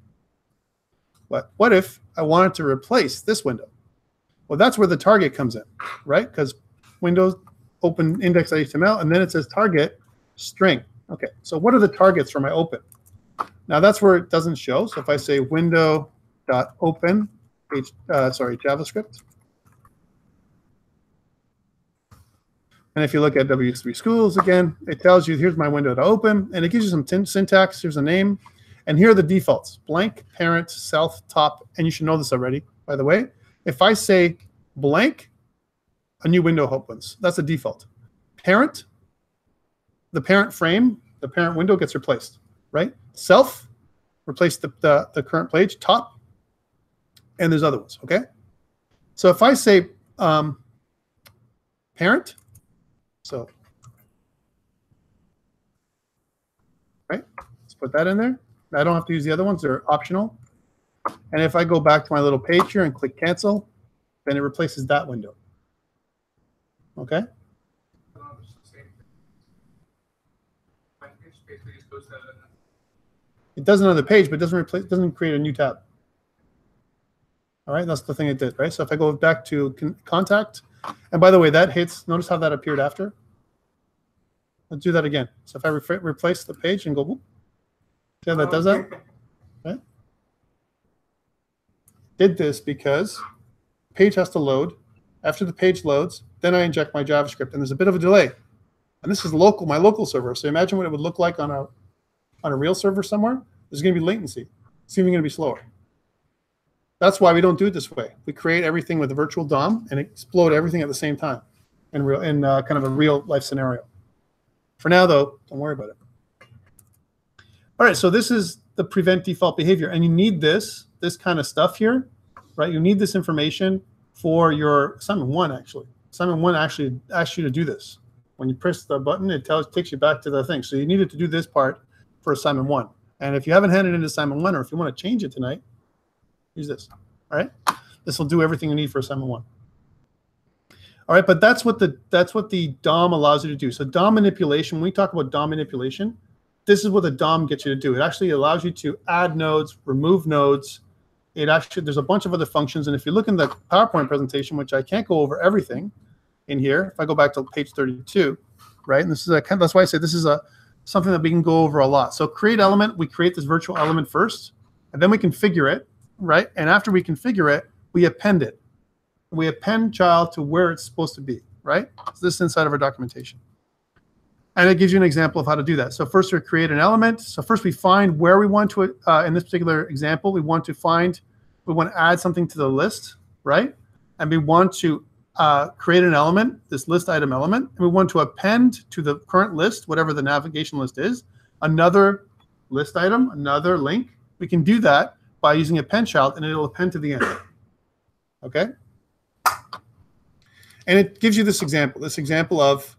But what if I wanted to replace this window? Well, that's where the target comes in, right? Because Windows open index.html, and then it says target string. Okay, so what are the targets for my open? Now that's where it doesn't show. So if I say window.open, JavaScript, and if you look at W3 Schools again, it tells you here's my window to open, and it gives you some syntax. Here's a name, and here are the defaults: blank, parent, self, top, and you should know this already, by the way. If I say blank, a new window opens. That's the default. Parent, the parent frame, the parent window gets replaced, right? Self, replace the current page, top, and there's other ones, okay? So if I say parent, so, right? Let's put that in there. I don't have to use the other ones. They're optional. And if I go back to my little page here and click cancel, then it replaces that window. Okay? It does another page, but it doesn't create a new tab. All right, that's the thing it did, right? So if I go back to contact, and by the way, that hits, notice how that appeared after? Let's do that again. So if I replace the page and go, whoop, see how that does that? Okay. Did this because the page has to load. After the page loads, then I inject my JavaScript, and there's a bit of a delay. And this is local, my local server. So imagine what it would look like on a real server somewhere. There's going to be latency. It's even going to be slower. That's why we don't do it this way. We create everything with a virtual DOM and explode everything at the same time in kind of a real life scenario. For now, though, don't worry about it. All right, so this is the prevent default behavior, and you need this kind of stuff here, right? You need this information for your assignment 1, actually. Assignment 1 actually asks you to do this. When you press the button, it takes you back to the thing. So you needed to do this part for assignment 1. And if you haven't handed in assignment 1, or if you want to change it tonight, use this. All right, this will do everything you need for assignment 1. All right, but that's what the DOM allows you to do. So DOM manipulation, when we talk about DOM manipulation, this is what the DOM gets you to do. It actually allows you to add nodes, remove nodes. There's a bunch of other functions. And if you look in the PowerPoint presentation, which I can't go over everything in here, if I go back to page 32, right? And this is that's why I say this is something that we can go over a lot. So create element, we create this virtual element first, and then we configure it, right? And after we configure it, we append it. We append child to where it's supposed to be, right? So this is inside of our documentation. And it gives you an example of how to do that. So first we create an element. So first we find where we want to, in this particular example, we want to add something to the list, right? And we want to create an element, this list item element, and we want to append to the current list, whatever the navigation list is, another list item, another link. We can do that by using append child, and it'll append to the end. Okay? And it gives you this example of,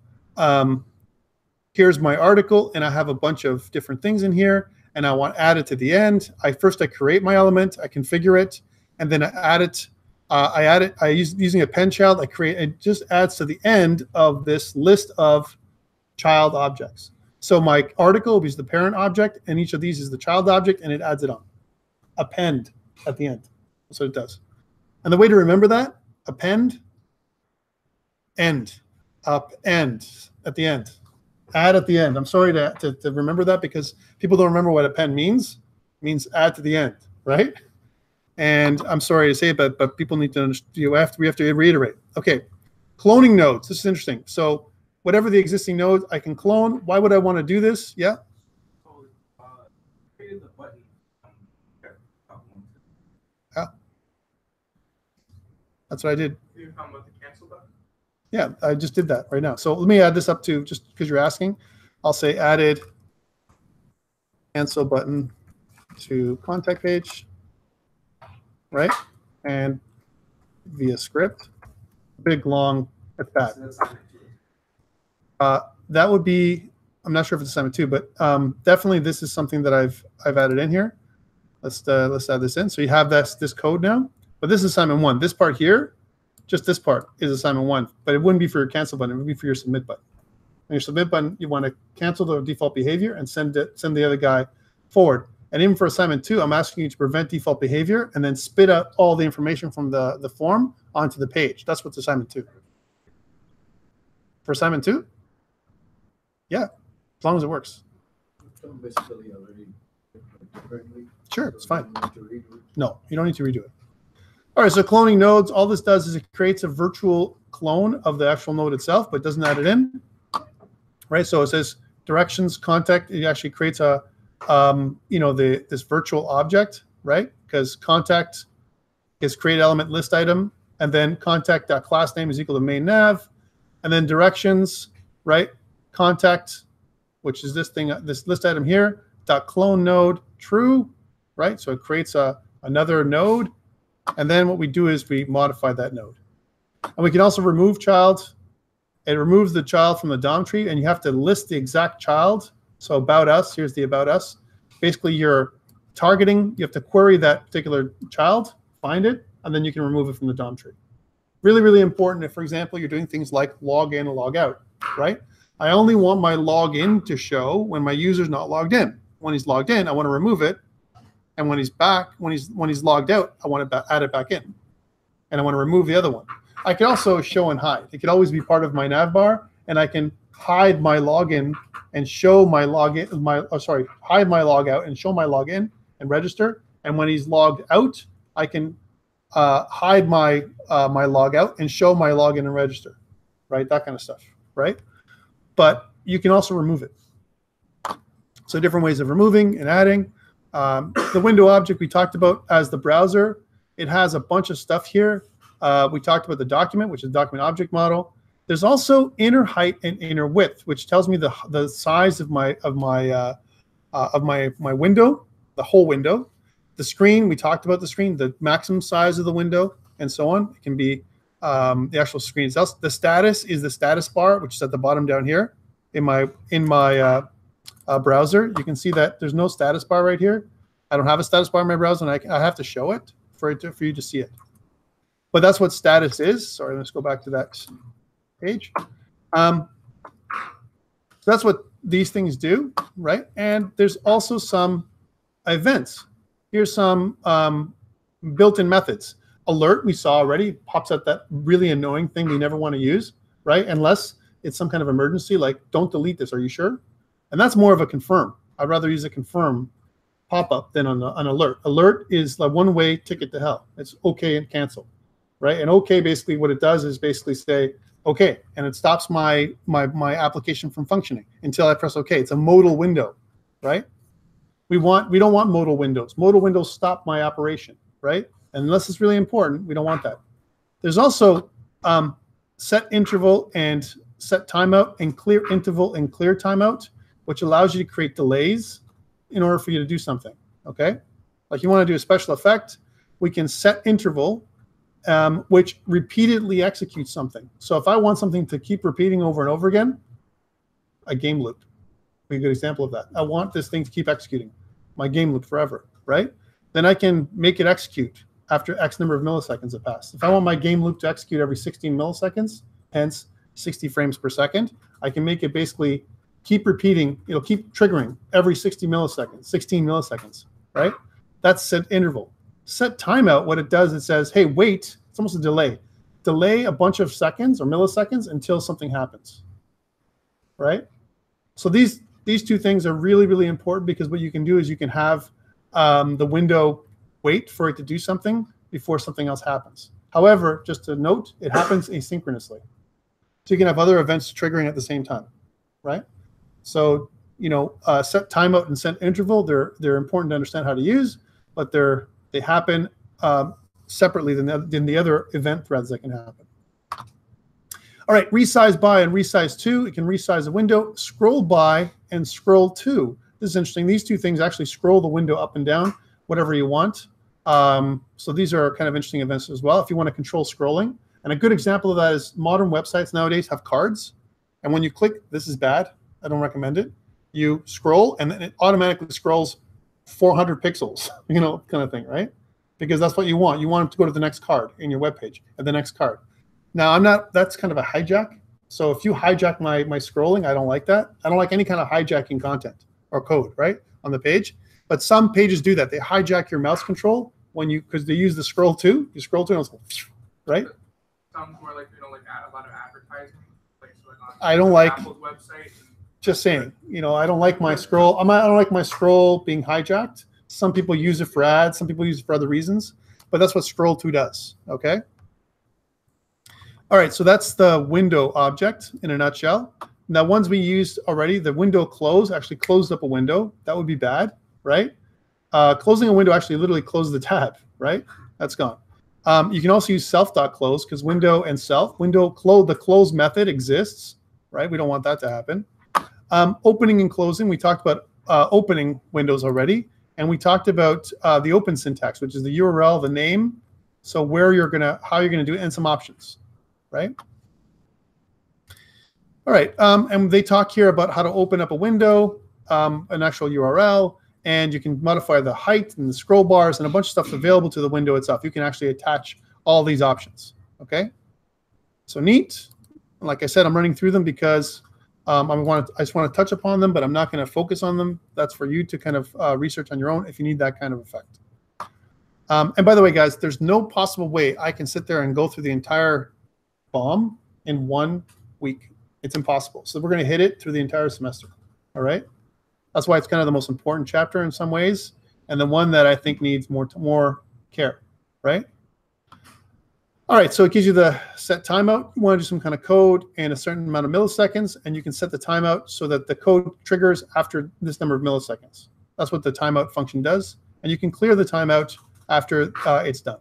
here's my article, and I have a bunch of different things in here, and I want added to the end. First I create my element, I configure it, and then I add it. Using append child, it just adds to the end of this list of child objects. So my article is the parent object, and each of these is the child object, and it adds it on. Append at the end. That's what it does. And the way to remember that, append, end, append at the end. Add at the end. I'm sorry to remember that because people don't remember what append means. It means add to the end, right? And I'm sorry to say it, but people need to understand. We have to reiterate. Okay, cloning nodes. This is interesting. So whatever the existing nodes, I can clone. Why would I want to do this? Yeah. So, creating the button. Yeah. That's what I did. You're talking about the cancel button? Yeah, I just did that right now. So let me add this up to, just because you're asking, I'll say added cancel button to contact page, right? And via script, big, long, at that. That would be, I'm not sure if it's assignment 2, but definitely this is something that I've added in here. Let's add this in. So you have this code now, but this is assignment 1. This part here, just this part is assignment 1, but it wouldn't be for your cancel button. It would be for your submit button. And your submit button, you want to cancel the default behavior and send the other guy forward. And even for assignment 2, I'm asking you to prevent default behavior and then spit out all the information from the form onto the page. That's what's assignment 2. For assignment 2? Yeah, as long as it works. Basically already differently. Sure, it's fine. You need to redo it. No, you don't need to redo it. All right, so cloning nodes, all this does is it creates a virtual clone of the actual node itself, but doesn't add it in. Right, so it says directions, contact, it actually creates a, this virtual object, right? Because contact is create element list item, and then contact.class name is equal to main nav, and then directions, right? Contact, which is this thing, this list item here, dot clone node true, right? So it creates another node. And then what we do is we modify that node. And we can also remove child. It removes the child from the DOM tree, and you have to list the exact child. So about us, here's the about us. Basically, you're targeting, you have to query that particular child, find it, and then you can remove it from the DOM tree. Really, really important if, for example, you're doing things like log in and log out, right? I only want my login to show when my user's not logged in. When he's logged in, I want to remove it. And when he's back, when he's logged out, I want to add it back in, and I want to remove the other one. I can also show and hide. It could always be part of my nav bar, and I can hide my login and show my login. Hide my log out and show my login and register. And when he's logged out, I can hide my my log out and show my login and register, right? That kind of stuff, right? But you can also remove it. So different ways of removing and adding. The window object we talked about as the browser, it has a bunch of stuff here. We talked about the document, which is document object model. There's also inner height and inner width, which tells me the size of my window, the whole window. The screen, we talked about the screen, the maximum size of the window, and so on. It can be the actual screen itself. The status is the status bar, which is at the bottom down here in my browser. You can see that there's no status bar right here. I don't have a status bar in my browser, and I have to show it for you to see it. But that's what status is. Sorry, let's go back to that page. So that's what these things do, right? And there's also some events. Here's some built-in methods. Alert, we saw already, pops up that really annoying thing we never want to use, right? Unless it's some kind of emergency, like, don't delete this, are you sure? And that's more of a confirm. I'd rather use a confirm pop-up than an alert. Alert is the one-way ticket to hell. It's okay and cancel, right? And okay, basically what it does is basically say, okay, and it stops my application from functioning until I press okay. It's a modal window, right? We don't want modal windows. Modal windows stop my operation, right? And unless it's really important, we don't want that. There's also set interval and set timeout and clear interval and clear timeout, which allows you to create delays in order for you to do something, okay? Like you want to do a special effect, we can set interval, which repeatedly executes something. So if I want something to keep repeating over and over again, a game loop would be a good example of that. I want this thing to keep executing, my game loop forever, right? Then I can make it execute after X number of milliseconds have passed. If I want my game loop to execute every 16 milliseconds, hence 60 frames per second, I can make it basically keep repeating, it'll keep triggering every 16 milliseconds, right? That's set interval. Set timeout, what it does, it says, hey, wait, it's almost a delay. Delay a bunch of seconds or milliseconds until something happens, right? So these two things are really, really important because what you can do is you can have the window wait for it to do something before something else happens. However, just to note, it happens asynchronously. So you can have other events triggering at the same time, right? So, you know, set timeout and set interval, they're important to understand how to use, but they happen separately than the other event threads that can happen. All right, resize by and resize to. It can resize a window, scroll by and scroll to. This is interesting. These two things actually scroll the window up and down, whatever you want. So these are kind of interesting events as well if you want to control scrolling. And a good example of that is modern websites nowadays have cards. And when you click, this is bad, I don't recommend it. You scroll, and then it automatically scrolls 400 pixels, you know, kind of thing, right? Because that's what you want. You want it to go to the next card in your web page, and the next card. Now, that's kind of a hijack. So if you hijack my scrolling, I don't like that. I don't like any kind of hijacking content or code, right, on the page. But some pages do that. They hijack your mouse control because they use the scroll to. You scroll to, and it's like, right? Sounds more like, you know, like a lot of advertising. Like, so like on I don't like. Apple's website. Just saying, you know, I don't like my scroll. I don't like my scroll being hijacked. Some people use it for ads. Some people use it for other reasons. But that's what scroll to does. Okay. All right. So that's the window object in a nutshell. Now, ones we used already, the window close actually closed up a window. That would be bad, right? Closing a window actually literally closes the tab, right? That's gone. You can also use self.close because window and self. The close method exists, right? We don't want that to happen. Opening and closing, we talked about opening windows already, and we talked about the open syntax, which is the URL, the name, so how you're gonna do it, and some options, right? All right, and they talk here about how to open up a window, an actual URL, and you can modify the height and the scroll bars and a bunch of stuff available to the window itself. You can actually attach all these options, okay? So neat. Like I said, I'm running through them because I just want to touch upon them, but I'm not going to focus on them. That's for you to kind of research on your own if you need that kind of effect. And by the way, guys, there's no possible way I can sit there and go through the entire BOM in 1 week. It's impossible. So we're going to hit it through the entire semester, all right? That's why it's kind of the most important chapter in some ways, and the one that I think needs more care, right? All right, so it gives you the set timeout. You want to do some kind of code in a certain amount of milliseconds, and you can set the timeout so that the code triggers after this number of milliseconds. That's what the timeout function does, and you can clear the timeout after it's done.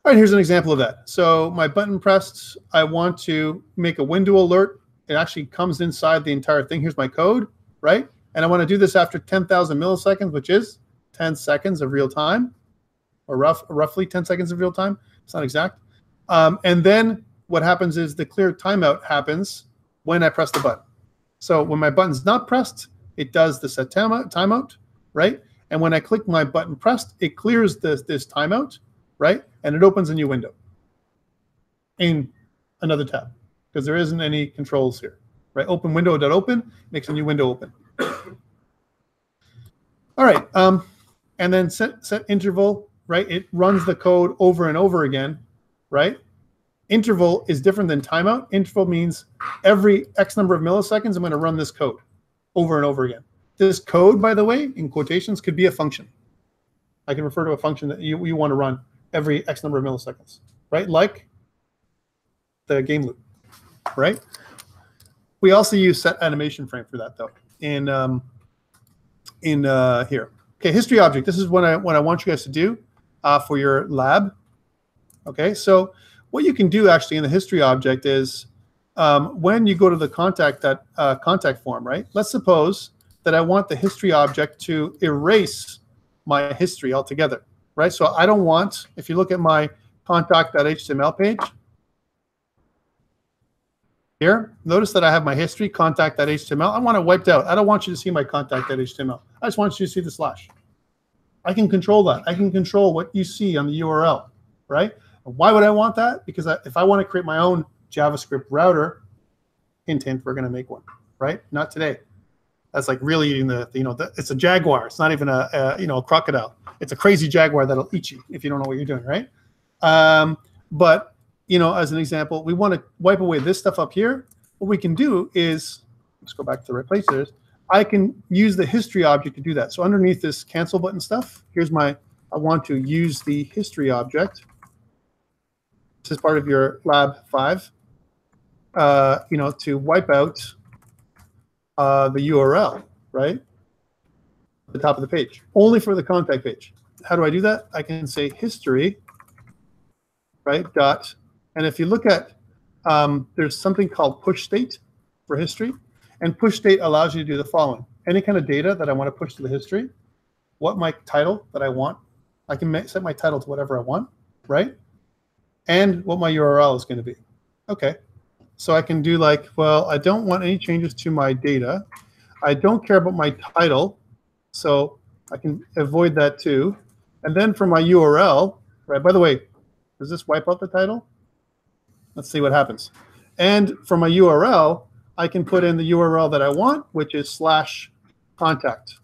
All right, here's an example of that. So my button pressed, I want to make a window alert. It actually comes inside the entire thing. Here's my code, right? And I want to do this after 10,000 milliseconds, which is 10 seconds of real time, or roughly 10 seconds of real time. It's not exact. And then what happens is the clear timeout happens when I press the button. So when my button's not pressed, it does the set timeout, right? And when I click my button pressed, it clears this timeout, right? And it opens a new window in another tab because there isn't any controls here, right? Open window.open makes a new window open. All right, and then set interval, right? It runs the code over and over again, right? Interval is different than timeout. Interval means every X number of milliseconds, I'm going to run this code over and over again. This code, by the way, in quotations, could be a function. I can refer to a function that you want to run every X number of milliseconds, right? Like the game loop, right? We also use set animation frame for that, though, in here. Okay, history object. This is what I want you guys to do for your lab. Okay, so what you can do actually in the history object is when you go to the contact form, right? Let's suppose that I want the history object to erase my history altogether, right? So I don't want, if you look at my contact.html page, here, notice that I have my history, contact.html. I want it wiped out. I don't want you to see my contact.html. I just want you to see the slash. I can control that. I can control what you see on the URL, right? And why would I want that? Because if I want to create my own JavaScript router, hint, hint, we're going to make one, right? Not today. That's like really eating it's a jaguar. It's not even a crocodile. It's a crazy jaguar that'll eat you if you don't know what you're doing, right? But as an example, we want to wipe away this stuff up here. What we can do is, let's go back to the right place. I can use the history object to do that. So underneath this cancel button stuff, here's I want to use the history object. This is part of your lab 5, to wipe out the URL, right? At the top of the page, only for the contact page. How do I do that? I can say history, right, dot. And if you look at, there's something called push state for history. And push state allows you to do the following. Any kind of data that I want to push to the history, what my title that I want, I can set my title to whatever I want, right? And what my URL is going to be. Okay. So I can do like, well, I don't want any changes to my data. I don't care about my title. So I can avoid that too. And then for my URL, right, by the way, does this wipe out the title? Let's see what happens. And for my URL, I can put in the URL that I want, which is /contact.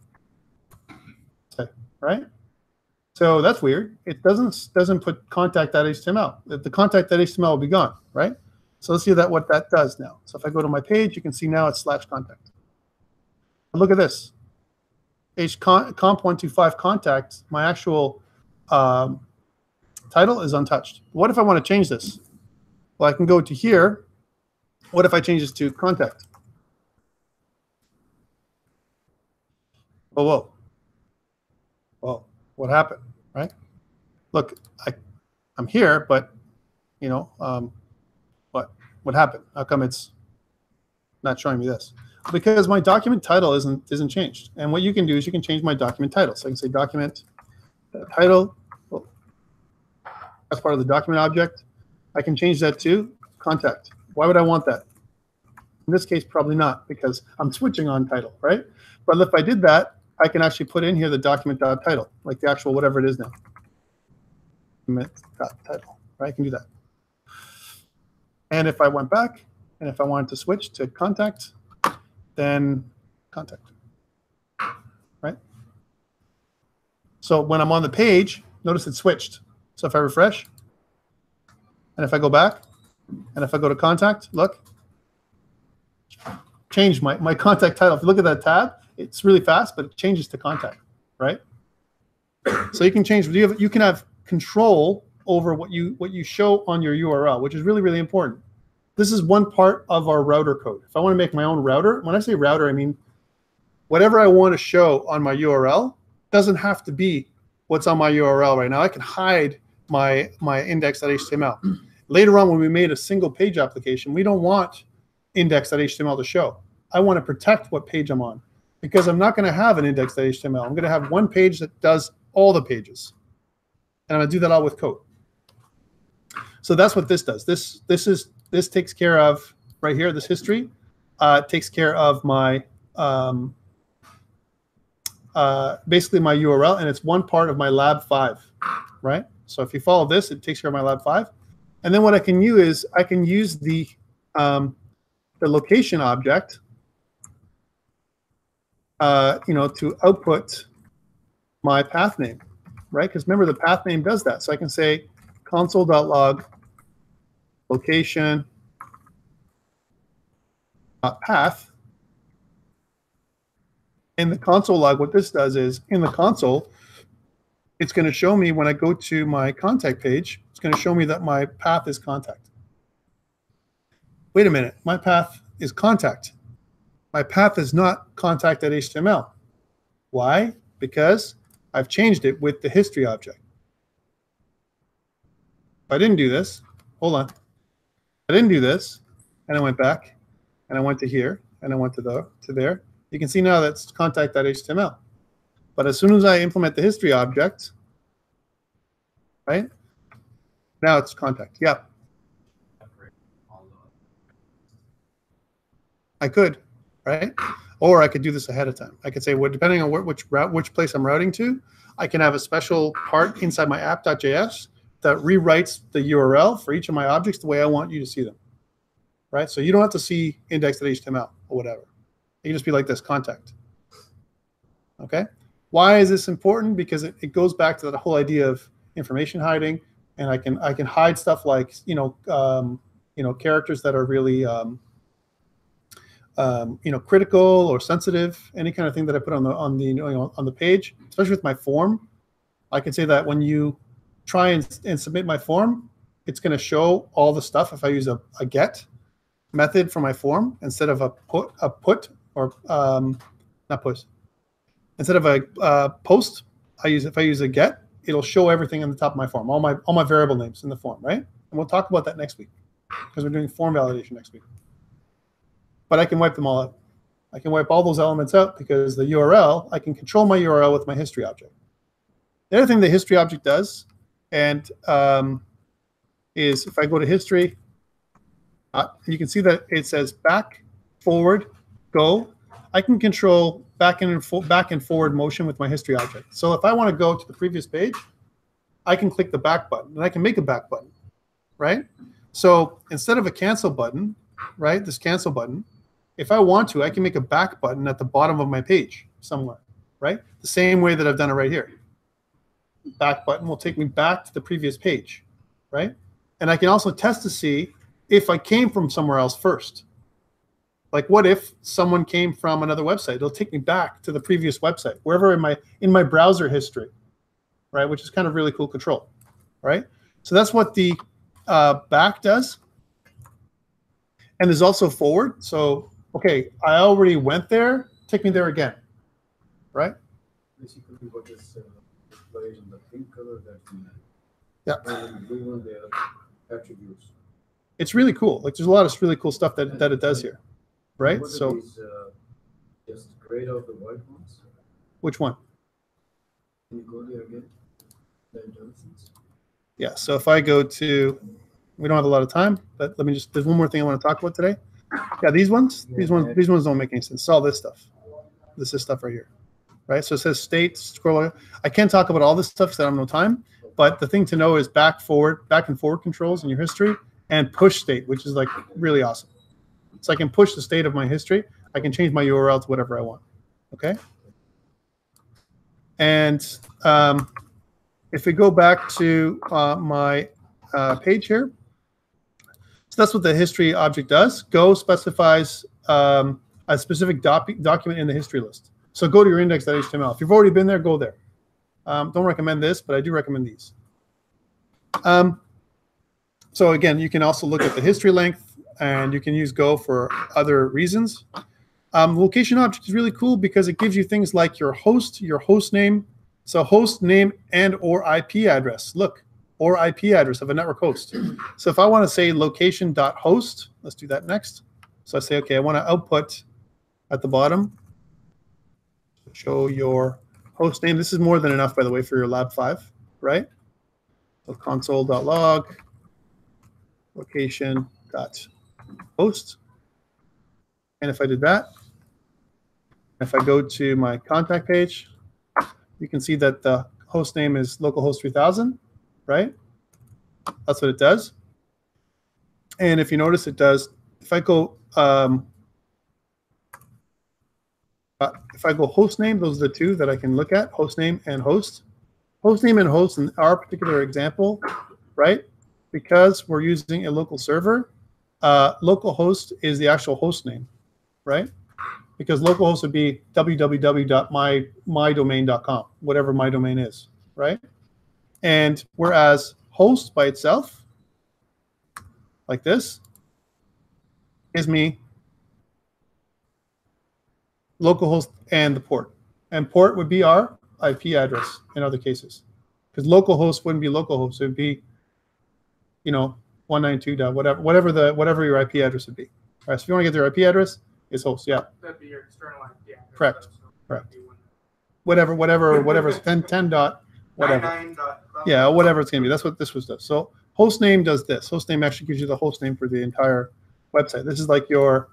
Okay, right? So that's weird. It doesn't put contact.html. The contact.html will be gone, right? So let's see what that does now. So if I go to my page, you can see now it's /contact. Look at this. COMP125 contact, my actual title is untouched. What if I want to change this? Well, I can go to here. What if I change this to contact? Oh, whoa. Whoa, what happened, right? Look, I'm here, but, what happened? How come it's not showing me this? Because my document title isn't changed. And what you can do is you can change my document title. So I can say document title. Well, that's part of the document object. I can change that to contact. Why would I want that? In this case, probably not, because I'm switching on title, right? But if I did that, I can actually put in here the document.title, like the actual whatever it is now. Document.title, right? I can do that. And if I went back, and if I wanted to switch to contact, then contact, right? So when I'm on the page, notice it switched. So if I refresh, and if I go back, and if I go to contact, look, change my contact title. If you look at that tab, it's really fast, but it changes to contact, right? So you can change. You can have control over what you show on your URL, which is really, really important. This is one part of our router code. If I want to make my own router, when I say router, I mean whatever I want to show on my URL doesn't have to be what's on my URL right now. I can hide my index.html. Later on, when we made a single page application, we don't want index.html to show. I want to protect what page I'm on because I'm not going to have an index.html. I'm going to have one page that does all the pages. And I'm going to do that all with code. So that's what this does. This takes care of right here. This history takes care of my basically my URL, and it's one part of my lab 5, right? So if you follow this, it takes care of my lab 5. And then what I can use is I can use the location object, to output my path name, right? Because remember, the path name does that. So I can say console.log location path. In the console log, what this does is, in the console, it's going to show me when I go to my contact page, it's going to show me that my path is contact. Wait a minute, my path is contact. My path is not contact.html. Why? Because I've changed it with the history object. If I didn't do this, hold on. I didn't do this, and I went back, and I went to here, and I went to there. You can see now that's contact.html. But as soon as I implement the history object, right, now it's contact. Yeah. I could, right? Or I could do this ahead of time. I could say, well, depending on which place I'm routing to, I can have a special part inside my app.js that rewrites the URL for each of my objects the way I want you to see them, right? So you don't have to see index.html or whatever. It can just be like this, contact. Okay? Why is this important? Because it goes back to that whole idea of information hiding, and I can hide stuff like characters that are really critical or sensitive, any kind of thing that I put on the page, especially with my form. I can say that when you try and submit my form, it's going to show all the stuff if I use a get method for my form instead of a put or not put. Instead of a post, if I use a get, it'll show everything on the top of my form, all my variable names in the form, right? And we'll talk about that next week because we're doing form validation next week. But I can wipe them all out. I can wipe all those elements out because the URL, I can control my URL with my history object. The other thing the history object does, and is if I go to history, you can see that it says back, forward, go. I can control back and forward motion with my history object. So if I want to go to the previous page, I can click the back button, and I can make a back button, right? So instead of a cancel button, right, this cancel button, if I want to, I can make a back button at the bottom of my page somewhere, right? The same way that I've done it right here. Back button will take me back to the previous page, right? And I can also test to see if I came from somewhere else first. Like, what if someone came from another website? It'll take me back to the previous website, wherever in my browser history, right? Which is kind of really cool control, right? So that's what the back does. And there's also forward. So, okay, I already went there. Take me there again, right? Basically, what is displayed in the pink color, that's in yeah. And the blue one, they are attributes. It's really cool. Like, there's a lot of really cool stuff that it does here, right? What So, are these, just grayed out the white ones? which one? Can you go there again? The intelligence. Yeah. So if I go to, we don't have a lot of time, but let me just. There's one more thing I want to talk about today. Yeah, these ones. These ones don't make any sense. It's all this stuff. This is stuff right here, right? So it says state scroll. I can't talk about all this stuff because I don't have no time. But the thing to know is back and forward controls in your history, and push state, which is like really awesome. So I can push the state of my history. I can change my URL to whatever I want. Okay. And if we go back to my page here, so that's what the history object does. Go specifies a specific document in the history list. So go to your index.html. If you've already been there, go there. Don't recommend this, but I do recommend these. So again, you can also look at the history length, and you can use Go for other reasons. The location object is really cool because it gives you things like your host name. So host name and or IP address. Look, or IP address of a network host. So if I want to say location.host, let's do that next. So I say, okay, I want to output at the bottom. Show your host name. This is more than enough, by the way, for your lab 5, right? So console.log location.host. And if I did that, if I go to my contact page, you can see that the host name is localhost 3000, right? That's what it does. And if you notice, it does, if I go host name, those are the two that I can look at, host name and host. Host name and host in our particular example, right? Because we're using a local server, localhost is the actual host name, right? Because localhost would be www.mydomain.com, whatever my domain is, right? And whereas host by itself, like this, gives me localhost and the port. And port would be our IP address in other cases. Because localhost wouldn't be localhost, it would be, 192. Whatever your IP address would be. All right, so if you want to get their IP address, it's host, yeah. That'd be your external IP address. Correct. So Correct. it'd be Whatever it's 10 dot whatever. 99.com. Yeah, whatever it's gonna be. That's what this was does. So host name does this. Host name actually gives you the host name for the entire website. This is like your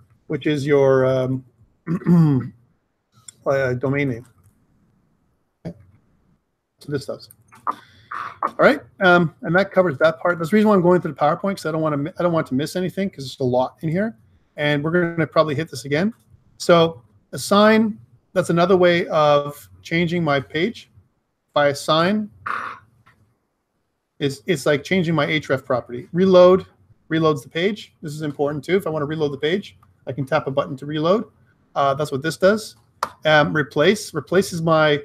domain name. Okay. So this does. All right, and that covers that part. That's the reason why I'm going through the PowerPoint, because I don't want to miss anything, because there's a lot in here, and we're going to probably hit this again. So assign, that's another way of changing my page. By assign, it's like changing my href property. Reload reloads the page. This is important too. If I want to reload the page, I can tap a button to reload. That's what this does. Replaces my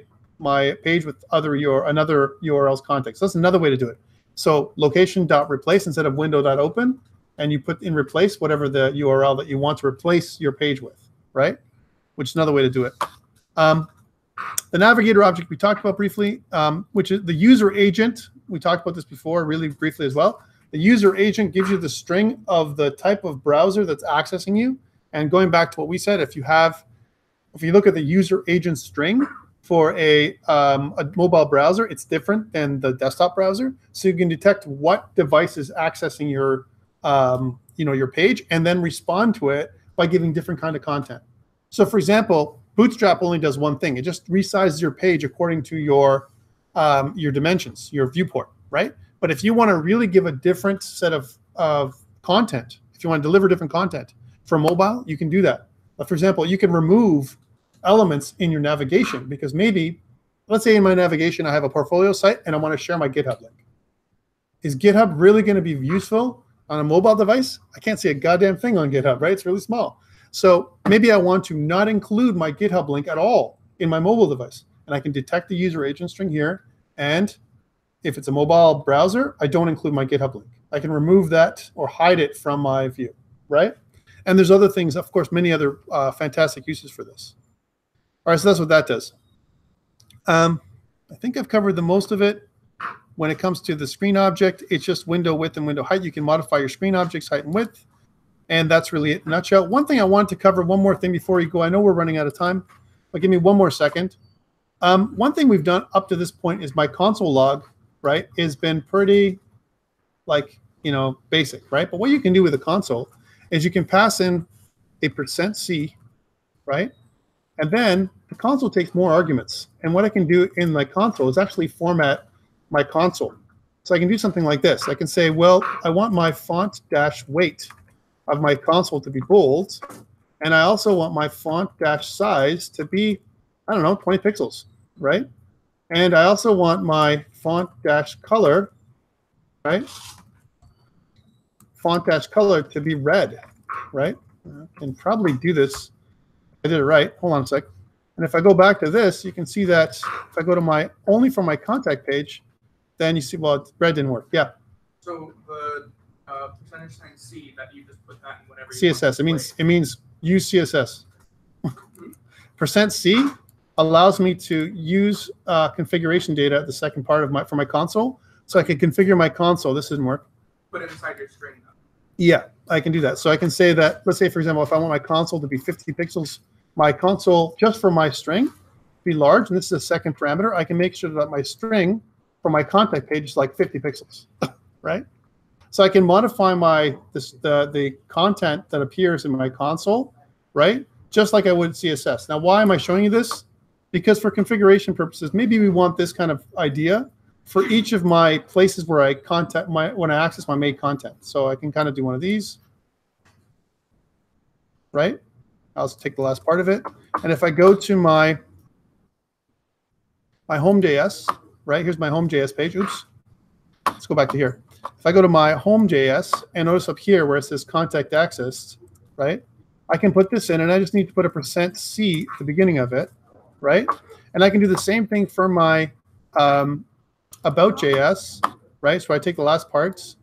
page with another URL's context. So that's another way to do it. So location.replace instead of window.open, and you put in replace whatever the URL that you want to replace your page with, right? Which is another way to do it. The Navigator object we talked about briefly, which is the user agent. We talked about this before really briefly as well. The user agent gives you the string of the type of browser that's accessing you. And going back to what we said, if you look at the user agent string for a mobile browser, it's different than the desktop browser. So you can detect what device is accessing your your page and then respond to it by giving different kind of content. So for example, Bootstrap only does one thing. It just resizes your page according to your dimensions, your viewport, right? But if you want to really give a different set of content, if you want to deliver different content for mobile, you can do that. For example, you can remove elements in your navigation because maybe, let's say in my navigation, I have a portfolio site and I want to share my GitHub link. Is GitHub really going to be useful on a mobile device? I can't see a goddamn thing on GitHub, right? It's really small. So maybe I want to not include my GitHub link at all in my mobile device. And I can detect the user agent string here. And if it's a mobile browser, I don't include my GitHub link. I can remove that or hide it from my view, right? And there's other things, of course, many other fantastic uses for this. All right, so that's what that does. I think I've covered the most of it. When it comes to the screen object, it's just window width and window height. You can modify your screen object's height and width. And that's really it in a nutshell. One thing I wanted to cover, one more thing before you go. I know we're running out of time, but give me one more second. One thing we've done up to this point is my console log, right, has been pretty, basic, right? But what you can do with a console is you can pass in a %C, right? And then the console takes more arguments. And what I can do in my console is actually format my console. So I can do something like this. I can say, well, I want my font-weight of my console to be bold. And I also want my font-size to be, 20 pixels, right? And I also want my font-color, right? Font-color to be red, right? I can probably do this. I did it right. Hold on a sec. And if I go back to this, you can see that if I go to only for my contact page, then you see, well, red didn't work. Yeah. So the %C that you just put that in whatever you CSS. It means use CSS. %C allows me to use configuration data at the second part of for my console. So I can configure my console. This didn't work. Put it inside your string, though. Yeah, I can do that. So I can say that, let's say, for example, if I want my console to be 50 pixels, my console, just for my string, be large, and this is a second parameter, I can make sure that my string for my contact page is like 50 pixels, right? So I can modify the content that appears in my console, right? Just like I would CSS. Now, why am I showing you this? Because for configuration purposes, maybe we want this kind of idea for each of my places where I when I access my made content. So I can kind of do one of these, right? I'll just take the last part of it. And if I go to my home.js, right? Here's my home.js page. Oops. Let's go back to here. If I go to my home.js and notice up here where it says contact access, right? I can put this in, and I just need to put a %C at the beginning of it, right? And I can do the same thing for my about.js, right? So I take the last parts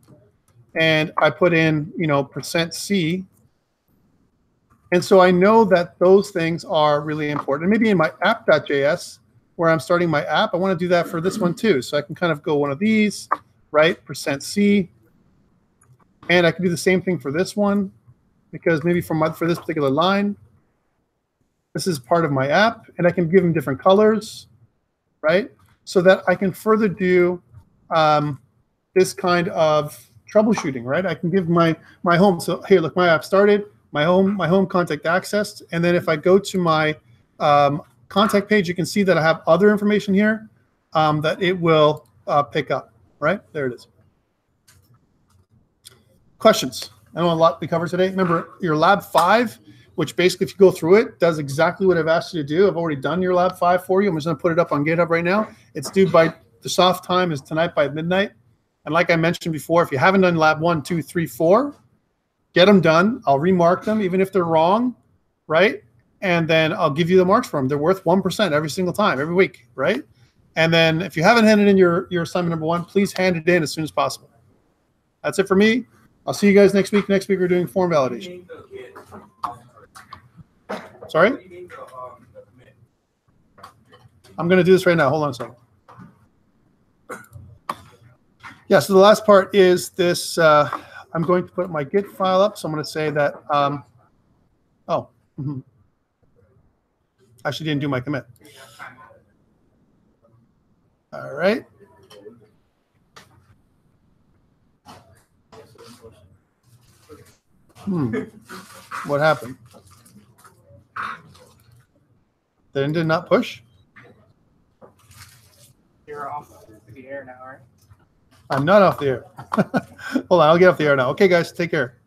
and I put in, %C. And so I know that those things are really important. And maybe in my app.js, where I'm starting my app, I want to do that for this one too. So I can kind of go one of these, right? %C. And I can do the same thing for this one, because maybe for this particular line, this is part of my app, and I can give them different colors, right? So that I can further do this kind of troubleshooting, right? I can give my home. So here, look, my app started, my home contact accessed, and then if I go to my contact page, you can see that I have other information here that it will pick up, right? There it is. Questions? I know a lot we covered today. Remember, your lab 5, which basically, if you go through it, does exactly what I've asked you to do. I've already done your lab 5 for you. I'm just going to put it up on GitHub right now. It's due by the soft time is tonight by midnight. And like I mentioned before, if you haven't done lab 1, 2, 3, 4, get them done. I'll remark them, even if they're wrong, right? And then I'll give you the marks for them. They're worth 1% every single time, every week, right? And then if you haven't handed in your assignment number 1, please hand it in as soon as possible. That's it for me. I'll see you guys next week. Next week, we're doing form validation. Sorry? I'm going to do this right now. Hold on a second. Yeah, so the last part is this. I'm going to put my Git file up. So I'm going to say that, actually didn't do my commit. All right. What happened? Then did not push? You're off the air now, right? I'm not off the air. Hold on, I'll get off the air now. Okay, guys, take care.